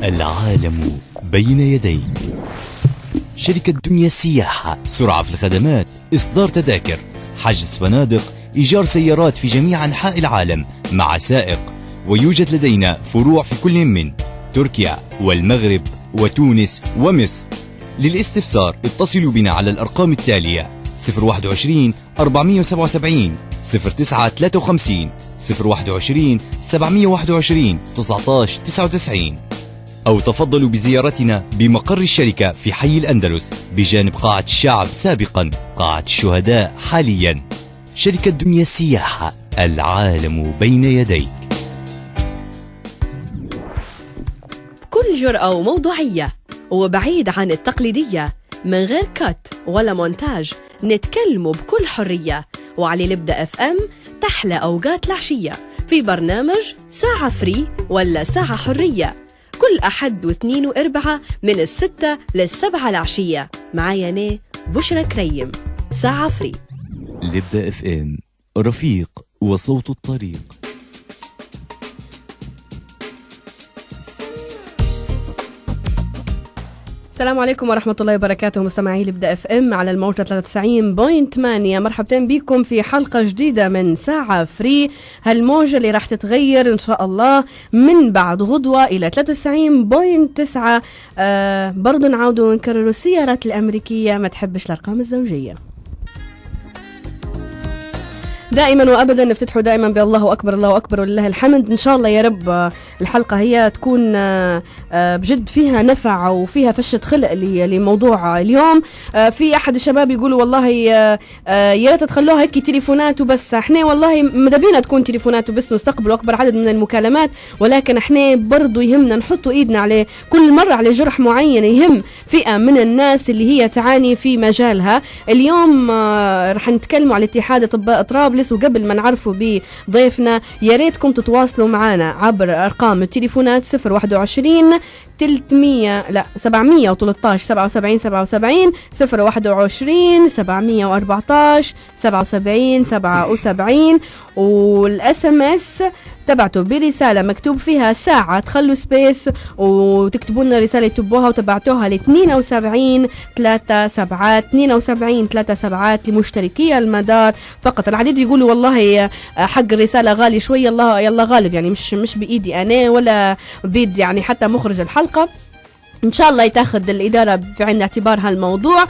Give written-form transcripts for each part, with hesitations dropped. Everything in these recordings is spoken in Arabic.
العالم بين يديك. شركة دنيا السياحة، سرعة في الخدمات، إصدار تذاكر، حجز فنادق، إيجار سيارات في جميع أنحاء العالم مع سائق. ويوجد لدينا فروع في كل من تركيا والمغرب وتونس ومصر. للاستفسار اتصلوا بنا على الأرقام التالية: 021 477 0953 021 721 1999، أو تفضلوا بزيارتنا بمقر الشركة في حي الأندلس بجانب قاعة الشعب سابقا، قاعة الشهداء حاليا. شركة دنيا السياحة، العالم بين يديك. بكل جرأة وموضوعية وبعيد عن التقليدية، من غير كات ولا مونتاج، نتكلموا بكل حرية. وعلى لبدأ FM تحلى أوقات العشية في برنامج ساعة فري ولا ساعة حرية، كل أحد واثنين وأربعة من 6 ل7 العشية. معايا أنا بشرى كريم. ساعة فري. لبدأ FM، رفيق وصوت الطريق. السلام عليكم ورحمة الله وبركاته، مستمعي لبدأ FM على الموجة 93.8. مرحبا بكم في حلقة جديدة من ساعة فري، هالموجة اللي راح تتغير إن شاء الله من بعد غدوة إلى 93.9. برضو نعودوا نكرروا السيارات الأمريكية ما تحبش الأرقام الزوجية. دائما وابدا نفتتحوا دائما بالله اكبر الله اكبر ولله الحمد. ان شاء الله يا رب الحلقه هي تكون بجد فيها نفع وفيها فشه خلق لموضوع اليوم. في احد الشباب يقولوا والله يا ريت تخلوها هيك تليفونات وبس. احنا والله ماذا بينا تكون تليفونات وبس، نستقبل اكبر عدد من المكالمات، ولكن احنا برضو يهمنا نحطوا ايدنا على كل مره على جرح معين يهم فئه من الناس اللي هي تعاني في مجالها. اليوم رح نتكلموا على اتحاد اطباء طرابلس، وقبل ما نعرفوا بضيفنا يا ريتكم تتواصلوا معنا عبر ارقام التليفونات 021 713 77 77 021 714 77 77، والاس ام اس تبعتوا برسالة مكتوب فيها ساعة، تخلوا سبيس وتكتبوا لنا رسالة تبوها وتبعتوها ل 72 37 72 37 لمشتركي المدار فقط. العديد يقولوا والله حق الرسالة غالي شوي. الله يلا غالب، يعني مش بإيدي أنا ولا بيد يعني حتى مخرج الحلقة. إن شاء الله يتاخذ الإدارة بعين الاعتبار هالموضوع.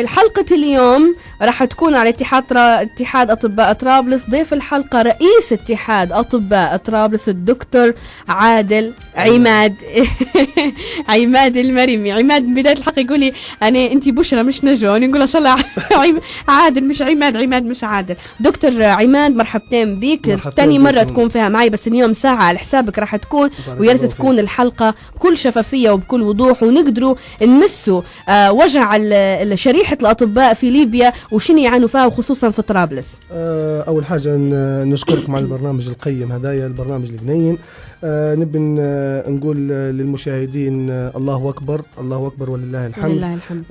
الحلقة اليوم راح تكون على اتحاد أطباء طرابلس. ضيف الحلقة رئيس اتحاد أطباء طرابلس الدكتور عادل عماد عماد المريمي. عماد من بداية الحلقة يقول لي أنت بشرى مش نجوى، نقول إن شاء الله عادل مش عماد، عماد مش عادل. دكتور عماد مرحبتين بيك، تاني مرة تكون فيها معي، بس اليوم ساعة على حسابك راح تكون، وياريت تكون الحلقة بكل شفافية وبكل وضوح، ونقدروا نمسوا وجع شريحة الأطباء في ليبيا وشنو يعانوا فيها وخصوصا في طرابلس. أول حاجة نشكركم على البرنامج القيم هدايا، البرنامج البنين. نبي نقول للمشاهدين الله أكبر الله أكبر ولله الحمد. لله الحمد.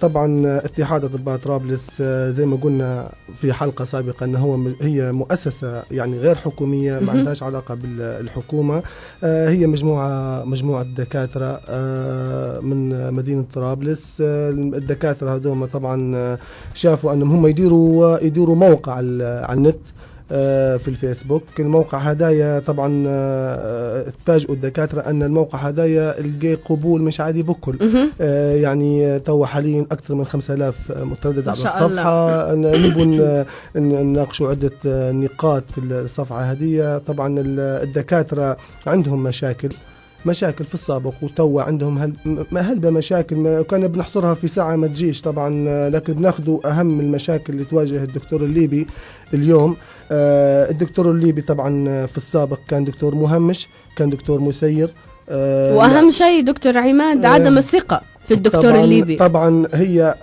طبعا اتحاد أطباء طرابلس زي ما قلنا في حلقة سابقة أنه هي مؤسسة يعني غير حكومية، ما عندهاش علاقة بالحكومة. هي مجموعة دكاترة من مدينة طرابلس. الدكاترة هذوما طبعا شافوا أنهم هم يديروا موقع على النت في الفيسبوك. الموقع هدايا طبعا تفاجئوا الدكاترة أن الموقع هدايا لقى قبول مش عادي بكل. يعني تو حاليا أكثر من 5000 متردد على الصفحة. نبون نناقشوا عدة نقاط في الصفحة هدية. طبعا الدكاترة عندهم مشاكل في السابق، وتوا عندهم هلبة مشاكل كنا بنحصرها في ساعة ما تجيش طبعا، لكن بناخذوا أهم المشاكل اللي تواجه الدكتور الليبي اليوم. الدكتور الليبي طبعا في السابق كان دكتور مهمش، كان دكتور مسير. وأهم شيء دكتور عماد عدم الثقة في الدكتور الليبي. طبعا هي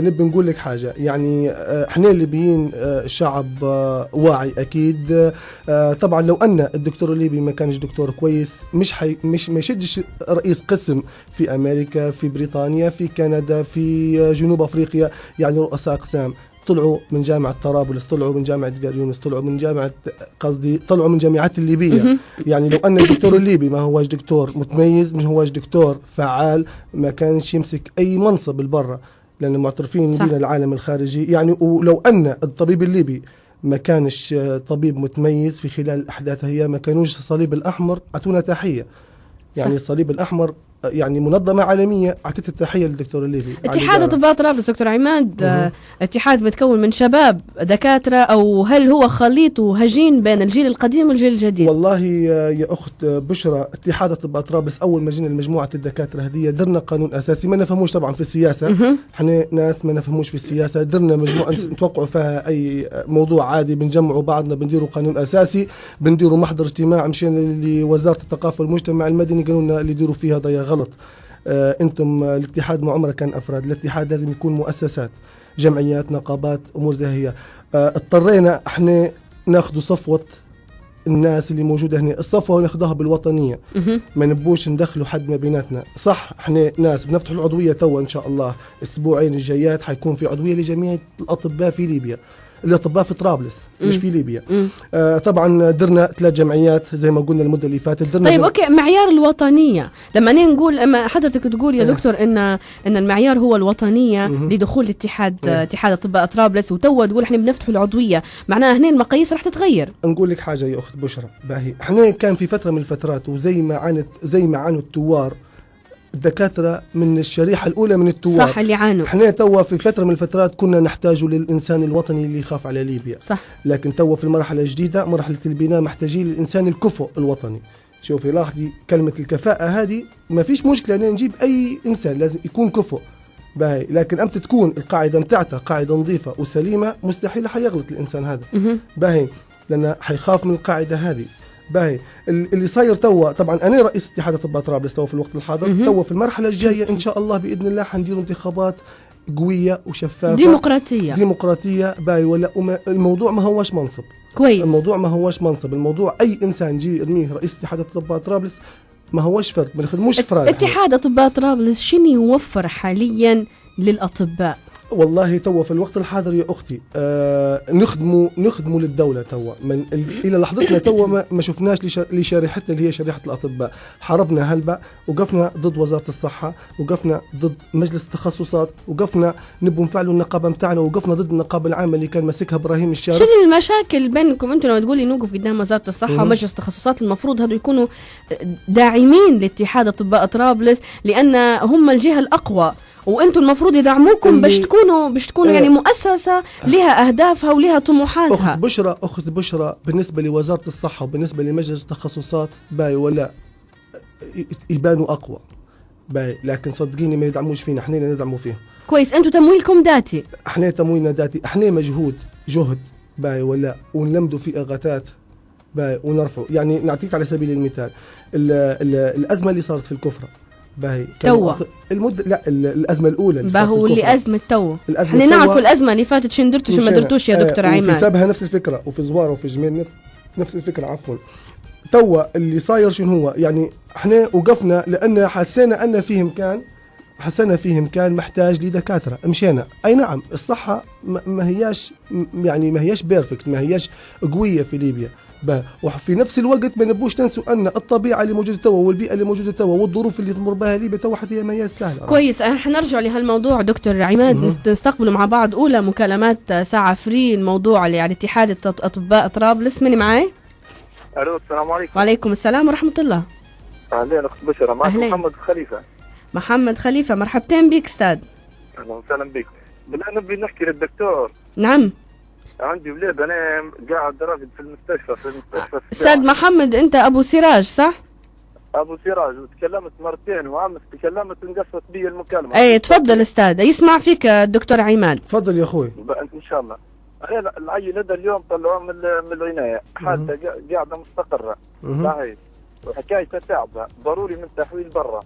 نبي نقول لك حاجة، يعني احنا الليبيين شعب واعي أكيد. طبعا لو أن الدكتور الليبي ما كانش دكتور كويس مش ما يشدش رئيس قسم في أمريكا، في بريطانيا، في كندا، في جنوب أفريقيا، يعني رؤساء أقسام. طلعوا من جامعة طرابلس، طلعوا من جامعة دير يونس، طلعوا من جامعة طلعوا من جامعات الليبية. يعني لو أن الدكتور الليبي ما هوش دكتور متميز، ما هوش دكتور فعال، ما كانش يمسك أي منصب بالبرة، لأن معترفين بين العالم الخارجي. يعني ولو أن الطبيب الليبي ما كانش طبيب متميز في خلال الأحداث هي، ما كانوش الصليب الأحمر أعطونا تحية. يعني الصليب الأحمر يعني منظمة عالمية أعطت التحية للدكتور الليبي. اتحاد أطباء طرابلس دكتور عماد اتحاد متكون من شباب دكاترة، أو هل هو خليط وهجين بين الجيل القديم والجيل الجديد؟ والله يا أخت بشرى، اتحاد أطباء طرابلس أول ما جينا لمجموعة الدكاترة هذه درنا قانون أساسي، ما نفهموش طبعا في السياسة، احنا ناس ما نفهموش في السياسة، درنا مجموعة نتوقعوا فيها أي موضوع عادي، بنجمعوا بعضنا بنديروا قانون أساسي، بنديروا محضر اجتماع، مشينا لوزارة الثقافة والمجتمع المدني قالوا لنا اللي يديروا فيها ضيا غلط. انتم الاتحاد ما عمره كان افراد، الاتحاد لازم يكون مؤسسات، جمعيات، نقابات، امور زي هي. اضطرينا احنا ناخذ صفوه الناس اللي موجوده هنا، الصفوه ناخذها بالوطنيه، ما نبوش ندخلوا حد ما بيناتنا. صح احنا ناس بنفتح العضويه توا ان شاء الله الاسبوعين الجايات حيكون في عضويه لجميع الاطباء في ليبيا، الأطباء في طرابلس مش في ليبيا. طبعا درنا 3 جمعيات زي ما قلنا المدة اللي فاتت. طيب اوكي، معيار الوطنية لما نقول، اما حضرتك تقول يا دكتور ان المعيار هو الوطنية لدخول الاتحاد، اتحاد أطباء طرابلس، وتوا تقول احنا بنفتحوا العضوية، معناها هنا المقاييس راح تتغير. نقول لك حاجة يا أخت بشرى باهي، احنا كان في فترة من الفترات وزي ما عانوا التوار الدكاترة من الشريحة الأولى من التوار، صح اللي عانوا. احنا توا في فترة من الفترات كنا نحتاج للإنسان الوطني اللي يخاف على ليبيا، صح. لكن توا في المرحلة الجديدة مرحلة البناء محتاجين للإنسان الكفؤ الوطني. شوفي لاحظي كلمة الكفاءة هذه، ما فيش مشكلة أن نجيب أي إنسان، لازم يكون كفؤ باهي، لكن أمتى تكون القاعدة متاعتها قاعدة نظيفة وسليمة مستحيل حيغلط الإنسان هذا باهي، لأنه حيخاف من القاعدة هذه باهي. اللي صاير توا، طبعا انا رئيس اتحاد اطباء طرابلس توا في الوقت الحاضر، توا في المرحله الجايه ان شاء الله باذن الله حنديروا انتخابات قويه وشفافه ديمقراطيه باهي. ولا الموضوع ما هوش منصب كويس، الموضوع ما هوش منصب، الموضوع اي انسان جي يرميه رئيس اتحاد اطباء طرابلس ما هوش فرد، ما نخدموش فراد. اتحاد اطباء طرابلس شنو يوفر حاليا للاطباء؟ والله توا في الوقت الحاضر يا أختي نخدموا للدولة توا، إلى لحظتنا توا ما شفناش لشريحتنا اللي هي شريحة الأطباء. حاربنا هلبة، وقفنا ضد وزارة الصحة، وقفنا ضد مجلس التخصصات، وقفنا نبوا نفعلوا النقابة متاعنا، وقفنا ضد النقابة العامة اللي كان ماسكها إبراهيم الشارع. شنو المشاكل بينكم انتم لما تقولي نوقف قدام وزارة الصحة ومجلس التخصصات؟ المفروض هذو يكونوا داعمين لاتحاد أطباء طرابلس لأن هم الجهة الأقوى، وانتم المفروض يدعموكم باش تكونوا يعني مؤسسه لها اهدافها ولها طموحاتها. اخت بشرى بالنسبه لوزاره الصحه وبالنسبه لمجلس التخصصات باي ولا يبانوا اقوى باي، لكن صدقيني ما يدعموش فينا، احنا ندعموا فيهم. كويس، انتم تمويلكم داتي، احنا تمويلنا داتي، احنا جهد باي ولا ونلمدوا في اغاثات باي ونرفعوا. يعني نعطيك على سبيل المثال الازمه اللي صارت في الكفره باهي توا المدة، لا الأزمة الأولى باهو اللي أزمة توا، احنا نعرفوا الأزمة اللي فاتت شن درتوا شو ما درتوش يا دكتور عماد. وفي سبها نفس الفكرة، وفي زوارة وفي جميل نفس الفكرة عفوا. توا اللي صاير شنو هو، يعني احنا وقفنا لأن حسينا أن فيه إمكان محتاج لدكاترة، مشينا. أي نعم الصحة ما هياش بيرفكت، ما هياش قوية في ليبيا، وفي نفس الوقت ما نبوش ننسوا ان الطبيعه اللي موجوده توا والبيئه اللي موجوده توا والظروف اللي تمر بها ليبيا توا حتى ما هي سهله. كويس، حنرجع لهالموضوع دكتور عماد، نستقبلوا مع بعض اولى مكالمات ساعه فري الموضوع اللي على اتحاد اطباء طرابلس. من معي؟ الو السلام عليكم. وعليكم السلام ورحمه الله. اهلا اخت بشرى، معك محمد خليفه. مرحبتين بك استاذ. اهلا وسهلا بك. بالله نبي نحكي للدكتور. نعم. عندي ولاد، انا قاعد راقد في المستشفى استاذ محمد، انت ابو سراج صح؟ ابو سراج، وتكلمت مرتين وامس تكلمت انقصت بي المكالمه. اي تفضل استاذ، يسمع فيك الدكتور عماد. تفضل يا اخوي. ان شاء الله. انا العيل هذا اليوم طلعوه من العنايه، حالته قاعده مستقره صحيح، وحكايته تعبه، ضروري من تحويل برا.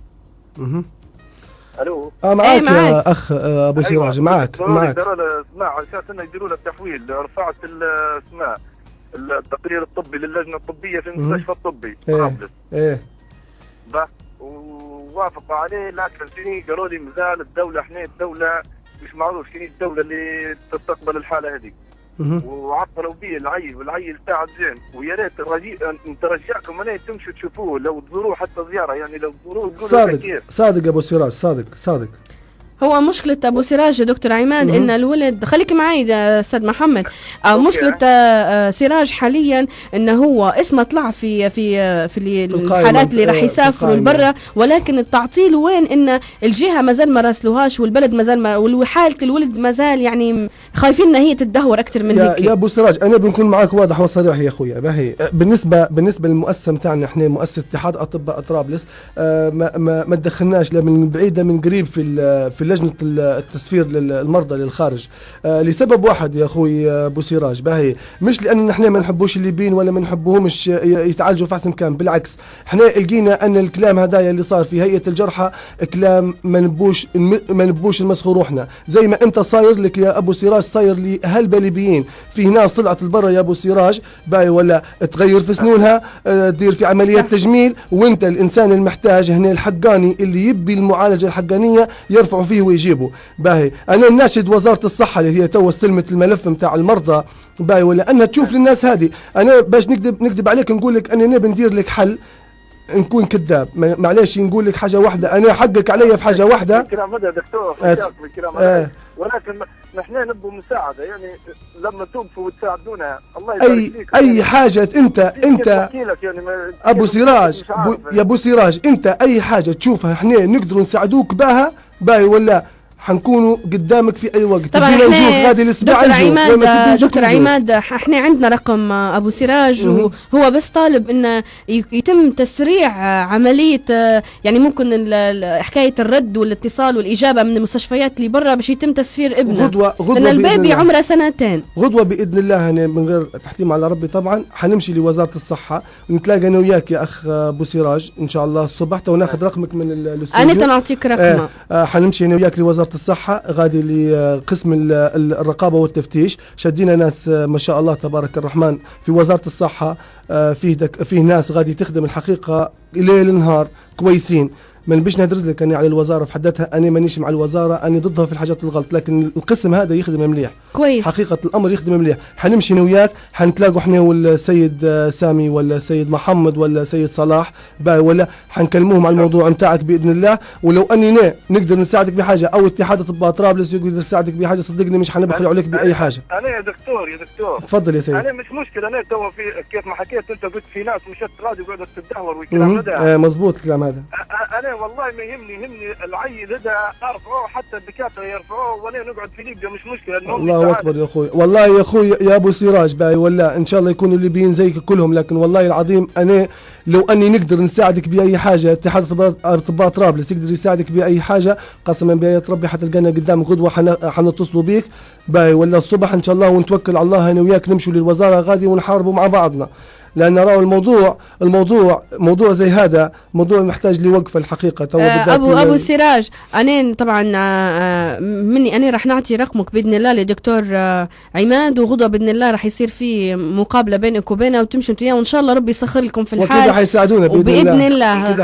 الو معاك يا اخ ابو سراج. معاك اسمع، على اساس انه يديروا له التحويل، رفعت اسمع التقرير الطبي للجنه الطبيه في المستشفى الطبي طرابلس. ووافقوا عليه، لكن فيني قالوا لي مازال الدوله، احنا الدوله مش معروف شنو الدوله اللي تستقبل الحاله هذه. وعطلوا بيه العيل، والعيل تاع زين، ويا ريت نترجعكم انا تمشوا تشوفوه، لو تزوروه حتى زياره، يعني لو تزوروه تقولوا كيف. صادق ابو سراج، صادق. هو مشكلة أبو سراج يا دكتور عماد إن الولد، خليك معي أستاذ محمد، مشكلة سراج حاليا إنه هو اسمه طلع في الحالات اللي راح يسافروا لبرا، ولكن التعطيل وين؟ إن الجهة مازال ما راسلوهاش، والبلد مازال وحالة الولد مازال يعني خايفين إن هي تتدهور أكثر من هيك. يا أبو سراج أنا بنكون معاك واضح وصريح يا أخويا. باهي بالنسبة للمؤسسة متاعنا إحنا مؤسسة اتحاد أطباء طرابلس، ما تدخلناش لا من بعيد من قريب في لجنة التسفير للمرضى للخارج، لسبب واحد يا أخوي أبو سراج. باهي مش لأن نحن ما نحبوش الليبيين ولا ما نحبوهمش يتعالجوا في أحسن مكان، بالعكس احنا لقينا أن الكلام هذايا اللي صار في هيئة الجرحى كلام ما نبوش نمسخوا روحنا. زي ما أنت صاير لك يا أبو سراج صاير لي هلبة ليبيين، في ناس طلعت لبرا يا أبو سراج باهي ولا تغير في سنونها، تدير في عمليات تجميل، وأنت الإنسان المحتاج هنا الحقاني اللي يبي المعالجة الحقانية يرفعوا فيه ويجيبوا. باهي انا ناشد وزارة الصحة اللي هي تو استلمت الملف متاع المرضى، باهي ولا انها تشوف للناس هذه. انا باش نكذب عليك نقول لك اني نبي ندير لك حل، نكون كذاب معليش نقول لك حاجة واحدة، انا حقك علي في حاجة واحدة. الكلام هذا دكتور ولكن نحن نبغوا مساعدة، يعني لما توقفوا وتساعدونا الله يبارك فيك. اي حاجة انت يعني ابو سراج يا ابو سراج انت اي حاجة تشوفها احنا نقدروا نساعدوك بها باهي ولا حنكونوا قدامك في اي وقت. طبعا دكتور عماد احنا عندنا رقم ابو سراج، وهو بس طالب انه يتم تسريع عمليه، يعني ممكن حكايه الرد والاتصال والاجابه من المستشفيات اللي برا باش يتم تسفير ابنه، غدوة لان البيبي عمره 2 سنين. غدوه باذن الله أنا من غير تحتيم على ربي طبعا حنمشي لوزاره الصحه ونتلاقى انا وياك يا اخ ابو سراج ان شاء الله الصبح، وناخذ رقمك من الاستوديو. انا نعطيك رقمه. حنمشي انا وياك لوزاره الصحة، غادي لقسم الرقابة والتفتيش، شدينا ناس ما شاء الله تبارك الرحمن في وزارة الصحة، فيه ناس غادي تخدم الحقيقة ليل نهار كويسين. ما نبيش ندرز لك أنا على الوزارة في حدتها، أنا مانيش مع الوزارة، أنا ضدها في الحاجات الغلط، لكن القسم هذا يخدم مليح كويس، حقيقة الأمر يخدم مليح. حنمشي وياك حنتلاقوا احنا والسيد سامي ولا السيد محمد ولا السيد صلاح باي، ولا حنكلموهم على الموضوع نتاعك بإذن الله. ولو أني نقدر نساعدك بحاجة أو اتحاد أطباء طرابلس يقدر يساعدك بحاجة، صدقني مش حنبخل عليك بأي حاجة. أنا يا دكتور تفضل يا سيد. أنا مش مشكلة، أنا تو في كيف ما حكيت أنت قلت في ناس مشت غادي وقعدت تدهور والكلام هذا مزبوط الكلام هذا. أنا والله ما يهمني العيل هذا أرفعوه، حتى الدكاترة يرفعوه وأنا نقعد في ليبيا مش مشكلة. الله أكبر يا أخوي، والله يا أخوي يا أبو سراج باي ولا إن شاء الله يكونوا الليبيين زيك كلهم، لكن والله العظيم أنا لو أني نقدر نساعدك بأي حاجة، اتحاد أطباء طرابلس يقدر يساعدك بأي حاجة، قسما بآيات ربي حتلقانا قدام غدوة حنتصلوا بيك باي ولا الصبح إن شاء الله، ونتوكل على الله أنا وياك نمشوا للوزارة غادي ونحاربوا مع بعضنا، لأن نرى الموضوع زي هذا موضوع محتاج لوقفة الحقيقة. أبو سراج أنا طبعا مني أنا راح نعطي رقمك بإذن الله لدكتور عماد، وغدوة بإذن الله راح يصير في مقابلة بينك وبينه وتمشوا انتوا وإن شاء الله ربي يسخر لكم في الحال، وكذا حيساعدونا بإذن الله. إن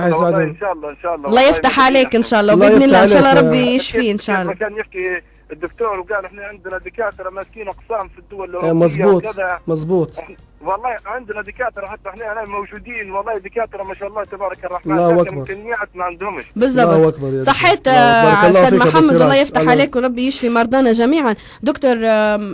شاء الله الله يفتح عليك إن شاء الله، وبإذن الله إن شاء الله ربي يشفيه إن شاء الله. كان يحكي الدكتور وقال احنا عندنا دكاتره ماسكين اقسام في الدول الاوروبيه مظبوط والله عندنا دكاتره حتى احنا موجودين، والله دكاتره ما شاء الله تبارك الرحمن، لكن امكانيات ما عندهمش. بالضبط صحيت استاذ محمد، الله يفتح عليك وربي يشفي مرضانا جميعا. دكتور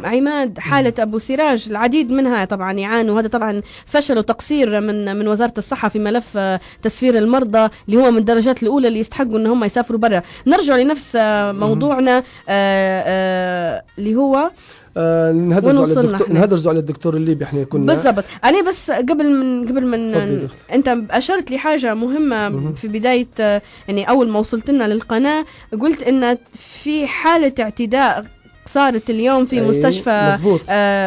عماد، حاله ابو سراج العديد منها طبعا يعانوا، وهذا طبعا فشل وتقصير من وزاره الصحه في ملف تسفير المرضى اللي هو من الدرجات الاولى اللي يستحقوا ان هم يسافروا برا. نرجع لنفس موضوعنا اللي هو نهدرزوا على الدكتور الليبي احنا كنا بالضبط. انا بس قبل من انت اشرت لي حاجه مهمه في بدايه، يعني اول ما وصلت لنا للقناه قلت ان في حاله اعتداء صارت اليوم في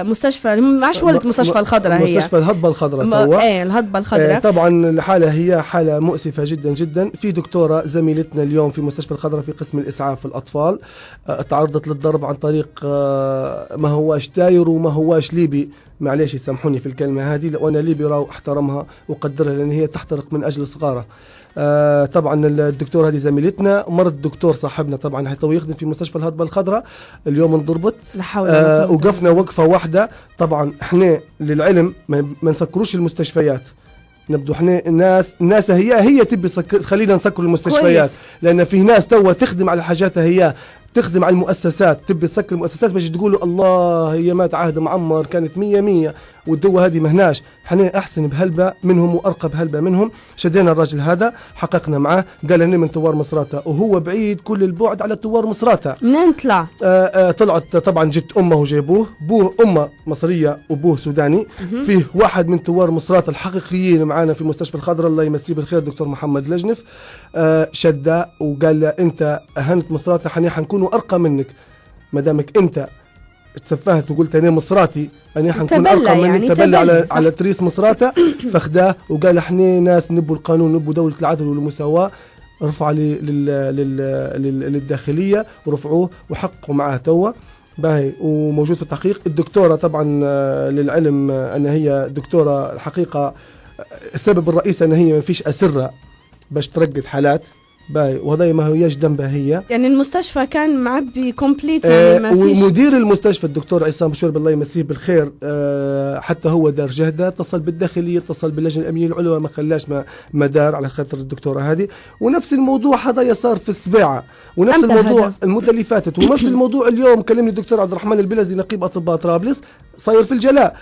مستشفى معش ولد مستشفى الخضراء، هي مستشفى الهضبة الخضراء الهضبة الخضراء. طبعا الحالة هي حالة مؤسفة جدا جدا. في دكتورة زميلتنا اليوم في مستشفى الخضراء في قسم الإسعاف الأطفال تعرضت للضرب عن طريق ما هواش تاير وما هواش ليبي، معليش يسامحوني في الكلمة هذه، لو أنا ليبي راو احترمها وقدرها لأن هي تحترق من أجل صغارها. طبعا الدكتور هذه زميلتنا، مرت الدكتور صاحبنا طبعا هو يخدم في مستشفى الهضبة الخضراء، اليوم انضربت. وقفنا وقفة واحدة. طبعا احنا للعلم ما نسكروش المستشفيات، نبدو احنا الناس هي تبي خلينا نسكر المستشفيات، لان في ناس توا تخدم على حاجاتها، هي تخدم على المؤسسات، تبي تسكر المؤسسات باش تقولوا الله هي مات عهد معمر كانت 100 والدوا هذه مهناش. احنا احسن بهلبة منهم وارقى بهلبة منهم. شدينا الراجل هذا، حققنا معاه، قال اني من ثوار مصراتة، وهو بعيد كل البعد على ثوار مصراتة. منين طلع؟ طلعت طبعا جت امه وجابوه، بوه امه مصريه وبوه سوداني. فيه واحد من ثوار مصراتة الحقيقيين معانا في مستشفى الخضراء، الله يمسيه بالخير، دكتور محمد لجنف. شده وقال له انت اهنت مصراتة، حنكونوا ارقى منك، ما دامك انت تسفهت وقلت انا مصراتي، انا حنكون ارقى منك. يعني تبلى على تريس مصراتة. فخداه وقال احنا ناس نبوا القانون، نبوا دولة العدل والمساواة. رفع للداخلية ورفعوه وحققوا معاه توا باهي، وموجود في التحقيق. الدكتورة طبعا للعلم أن هي دكتورة الحقيقة، السبب الرئيسي أن هي ما فيش أسرة باش ترقد حالات باي، وهذا ما هياش ذنبها هي. يعني المستشفى كان معبي كومبليت، يعني ما فيش. ومدير المستشفى الدكتور عصام بشوير الله يمسيه بالخير، حتى هو دار جهده، اتصل بالداخليه، اتصل باللجنه الامنيه العليا، ما خلاش ما دار على خاطر الدكتوره هذه. ونفس الموضوع هذا صار في السباعه، ونفس الموضوع المده اللي فاتت، ونفس الموضوع اليوم. كلمني الدكتور عبد الرحمن البلزي نقيب اطباء طرابلس، صاير في الجلاء.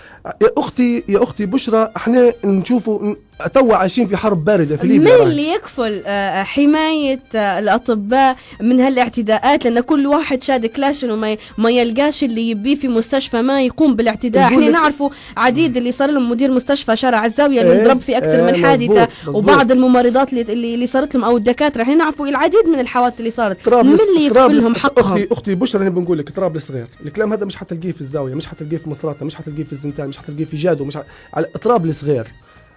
يا اختي بشرى، احنا نشوفوا توا عايشين في حرب باردة في ليبيا. من اللي يكفل حماية الأطباء من هالاعتداءات؟ لأن كل واحد شاد كلاشن وما يلقاش اللي يبيه في مستشفى ما يقوم بالاعتداء. احنا نعرفوا عديد اللي صار لهم مدير مستشفى شارع الزاوية اللي انضرب في أكثر من حادثة، وبعض الممرضات اللي صارت لهم أو الدكاترة. احنا نعرفوا العديد من الحوادث اللي صارت. من اللي يكفلهم حقهم؟ أختي بشرى، أنا بنقول لك طرابلس صغير، الكلام هذا مش حتلقيه في الزاوية، مش حتلقيه في مصراتة، مش حتلقيه في الزنتان، مش حتلقيه في جادو، على طرابلس صغير.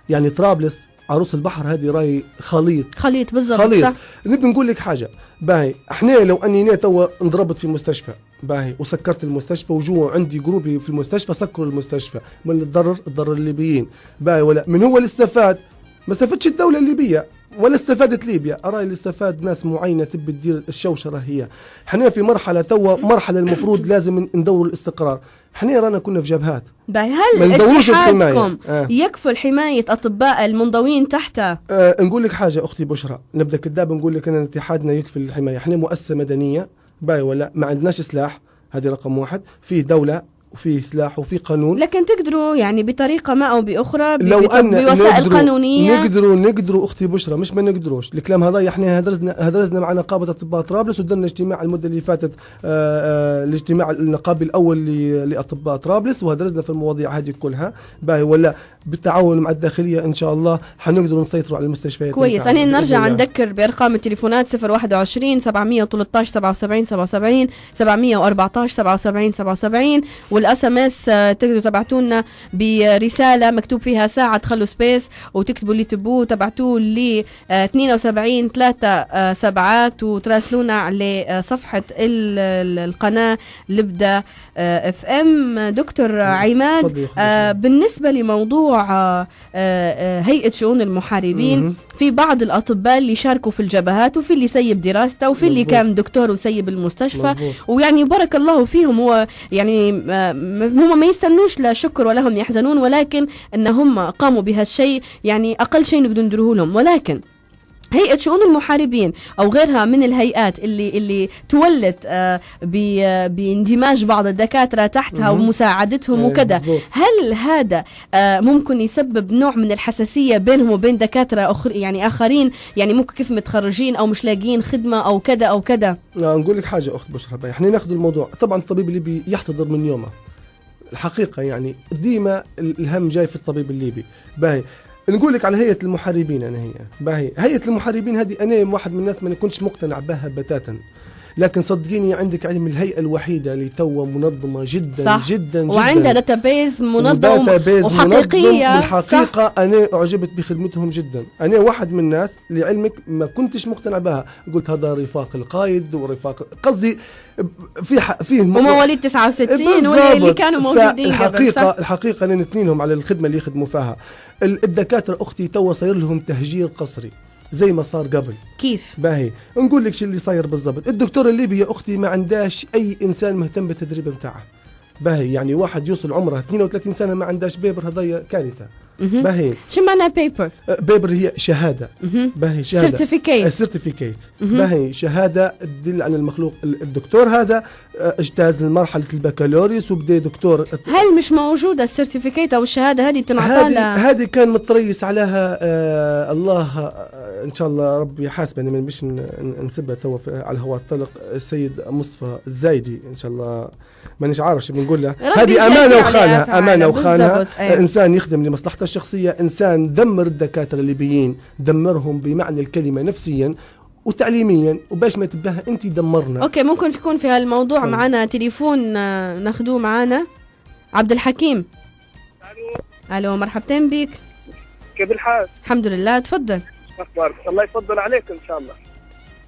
يعني طرابلس عروس البحر هذه راي خليط بالضبط. نبي نقول لك حاجه باهي، احنا لو اني توا انضربت في مستشفى باهي وسكرت المستشفى، وجوا عندي جروبي في المستشفى سكروا المستشفى، من الضرر الليبيين باهي، ولا من هو اللي استفاد؟ ما استفادش الدوله الليبيه ولا استفادت ليبيا، أرى اللي استفاد ناس معينة تبي تدير الشوشرة. هي احنا في مرحلة توا، مرحلة المفروض لازم ندور الاستقرار. احنا رانا كنا في جبهات. هل اتحادكم يكفل حماية أطباء المنضوين تحته؟ نقول لك حاجة أختي بشرى، نبدأ كذاب نقول لك أن اتحادنا يكفل الحماية. احنا مؤسسة مدنية باي، ولا ما عندناش سلاح، هذه رقم واحد. فيه دولة وفي سلاح وفي قانون، لكن تقدروا يعني بطريقة ما أو بأخرى بوسائل قانونية نقدروا أختي بشرى، مش ما نقدروش. الكلام هذا احنا هدرزنا مع نقابة أطباء طرابلس، ودرنا اجتماع المدة اللي فاتت، الاجتماع النقابي الأول لأطباء طرابلس، وهدرزنا في المواضيع هذه كلها باهي، ولا بالتعاون مع الداخلية إن شاء الله حنقدروا نسيطروا على المستشفيات. كويس. أنا نرجع نذكر بأرقام التليفونات 021 713 77 77 714 77 77، والاس ام اس تقدروا تبعتونا برساله مكتوب فيها ساعه، تخلوا سبيس وتكتبوا اللي تبوه، تبعتوه ل 72 3 7 وتراسلونا على صفحه القناه لبدا اف ام. دكتور عماد، بالنسبه لموضوع هيئه شؤون المحاربين، في بعض الأطباء اللي شاركوا في الجبهات، وفي اللي سيب دراسته، وفي اللي كان دكتور وسيب المستشفى، ويعني بارك الله فيهم. هو يعني هم ما يستنوش لا شكر ولا هم يحزنون، ولكن ان هم قاموا بهالشيء يعني اقل شيء نقدر نديره لهم. ولكن هيئة شؤون المحاربين أو غيرها من الهيئات اللي تولت باندماج بعض الدكاترة تحتها ومساعدتهم وكذا، هل هذا ممكن يسبب نوع من الحساسية بينهم وبين دكاترة يعني آخرين، يعني ممكن كيف متخرجين أو مش لاقيين خدمة أو كذا أو كذا؟ نقول لك حاجة أخت بشرى، احنا ناخذ الموضوع. طبعا الطبيب الليبي يحتضر من يومه الحقيقة، يعني ديما الهم جاي في الطبيب الليبي باهي. نقول لك على هيئة المحاربين، أنا باهي هيئة المحاربين هذه أنا واحد من الناس ما كنتش مقتنع بها بتاتا، لكن صدقيني عندك علم الهيئة الوحيدة اللي توا منظمة جدا صح. جدا وعندها داتابيز منظم وحقيقية. الحقيقة صح. أنا أعجبت بخدمتهم جدا. أنا واحد من الناس لعلمك ما كنتش مقتنع بها، قلت هذا رفاق القائد ورفاق قصدي فيه مواليد 69 واللي كانوا موجودين الحقيقة أنا نثنينهم على الخدمة اللي يخدموا فيها. الدكاترة أختي توا صاير لهم تهجير قسري، زي ما صار قبل. كيف؟ باهي نقول لك شو اللي صاير بالضبط. الدكتور الليبي يا أختي ما عنداش أي إنسان مهتم بالتدريب متاعه. باهي يعني واحد يوصل عمره 32 سنة ما عندهاش بيبر، هذا كارثة. باهي شو معنى بيبر؟ بيبر هي شهادة. باهي شهادة سيرتيفيكيت. باهي شهادة تدل على المخلوق. الدكتور هذا اجتاز لمرحلة البكالوريوس وبدا دكتور. هل مش موجودة السيرتيفيكيت أو الشهادة هذه تنعطى لها؟ هذه كان متريس عليها الله إن شاء الله ربي يحاسبني من باش نسبها توا على الهواء الطلق السيد مصطفى الزايدي إن شاء الله، مانيش عارف شو بنقول له. هذه أمانة وخانة إنسان يخدم لمصلحته الشخصية، إنسان دمر الدكاترة الليبيين، دمرهم بمعنى الكلمة نفسيا وتعليميا، وباش ما تبها أنت دمرنا. أوكي ممكن يكون في هالموضوع معنا تليفون ناخدوه معنا. عبد الحكيم. ألو مرحبتين بك. كيف الحال؟ الحمد لله تفضل. أخبارك؟ الله يفضل عليك إن شاء الله.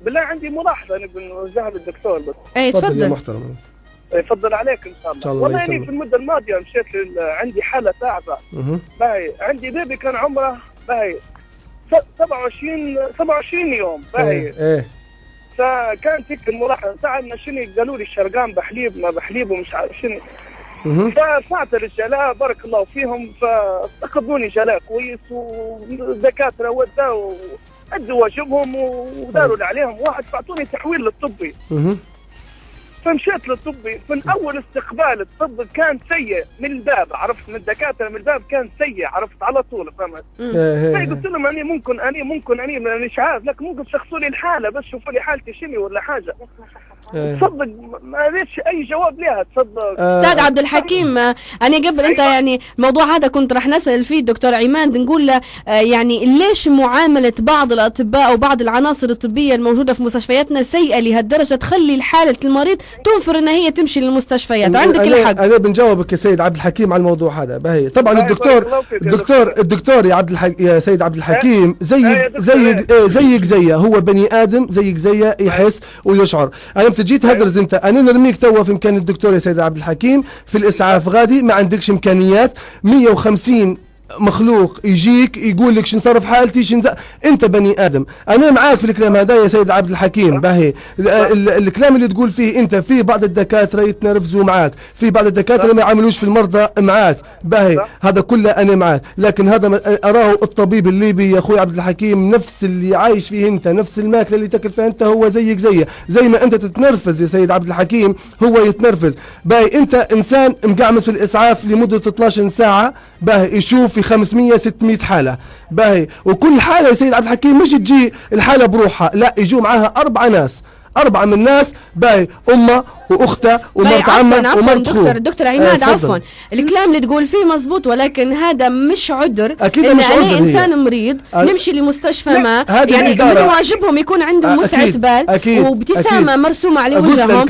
بالله عندي ملاحظة نبي نوجهها للدكتور بس. أي تفضل يا محترم. يفضل عليك ان شاء الله. والله يعني في المده الماضيه مشيت عندي حاله تعبه. باهي عندي بيبي كان عمره باهي 27 يوم. باهي فكانت هيك الملاحظه ساعدنا شنو قالوا لي الشرقان بحليب ما بحليب ومش عارف شنو. فساعة الرجال بارك الله فيهم فاخذوني جلاء كويس والدكاتره ودوا ادوا واجبهم وداروا اللي عليهم واحد فاعطوني تحويل للطبي. فمشيت للطبي. من اول استقبال الطب كان سيء من الباب، عرفت من الدكاتره من الباب كان سيء، عرفت على طول فهمت. قلت لهم اني ممكن مش عارف لكن ممكن تشخصوا لي الحاله بس شوفوا لي حالتي شنو ولا حاجه. تصدق ما ليش اي جواب لها. تصدق استاذ عبد الحكيم انا قبل انت يعني الموضوع هذا كنت راح نسال فيه الدكتور عماد نقول له يعني ليش معامله بعض الاطباء او بعض العناصر الطبيه الموجوده في مستشفياتنا سيئه لهالدرجه تخلي حاله المريض تنفر ان هي تمشي للمستشفيات. عندك الحق. انا بنجاوبك يا سيد عبد الحكيم على الموضوع هذا. باهي طبعا الدكتور يا سيد عبد الحكيم زيك زيه هو بني ادم زيك زيه يحس ويشعر. انا جيت هدرز انت انا نرميك توا في امكان الدكتور يا سيد عبد الحكيم في الاسعاف غادي ما عندكش امكانيات 150 مخلوق يجيك يقول لك شنصرف حالتي انت بني ادم. انا معاك في الكلام هذا يا سيد عبد الحكيم. باهي الكلام اللي تقول فيه انت في بعض الدكاتره يتنرفزوا معاك، في بعض الدكاتره ما يعاملوش في المرضى معاك. باهي هذا كله انا معاك، لكن هذا اراه الطبيب الليبي يا اخوي عبد الحكيم نفس اللي عايش فيه انت، نفس الماكله اللي تاكل فيها انت، هو زيك زي ما انت تتنرفز يا سيد عبد الحكيم هو يتنرفز. باهي انت انسان مقعمس في الاسعاف لمده 12 ساعه. باهي يشوف في 500 600 حاله. باهي وكل حاله يا سيد عبد الحكيم مش تجي الحاله بروحها، لا يجوا معاها 4 ناس، 4 من الناس. باهي امه واخته ومرت عمه ومرت خوه. دكتور عماد عفوا الكلام اللي تقول فيه مزبوط ولكن هذا مش عذر. اكيد إن مش عذر. أنا انسان مريض نمشي لمستشفى ما يعني من واجبهم يكون عندهم وسعة بال وابتسامه مرسومه على وجههم.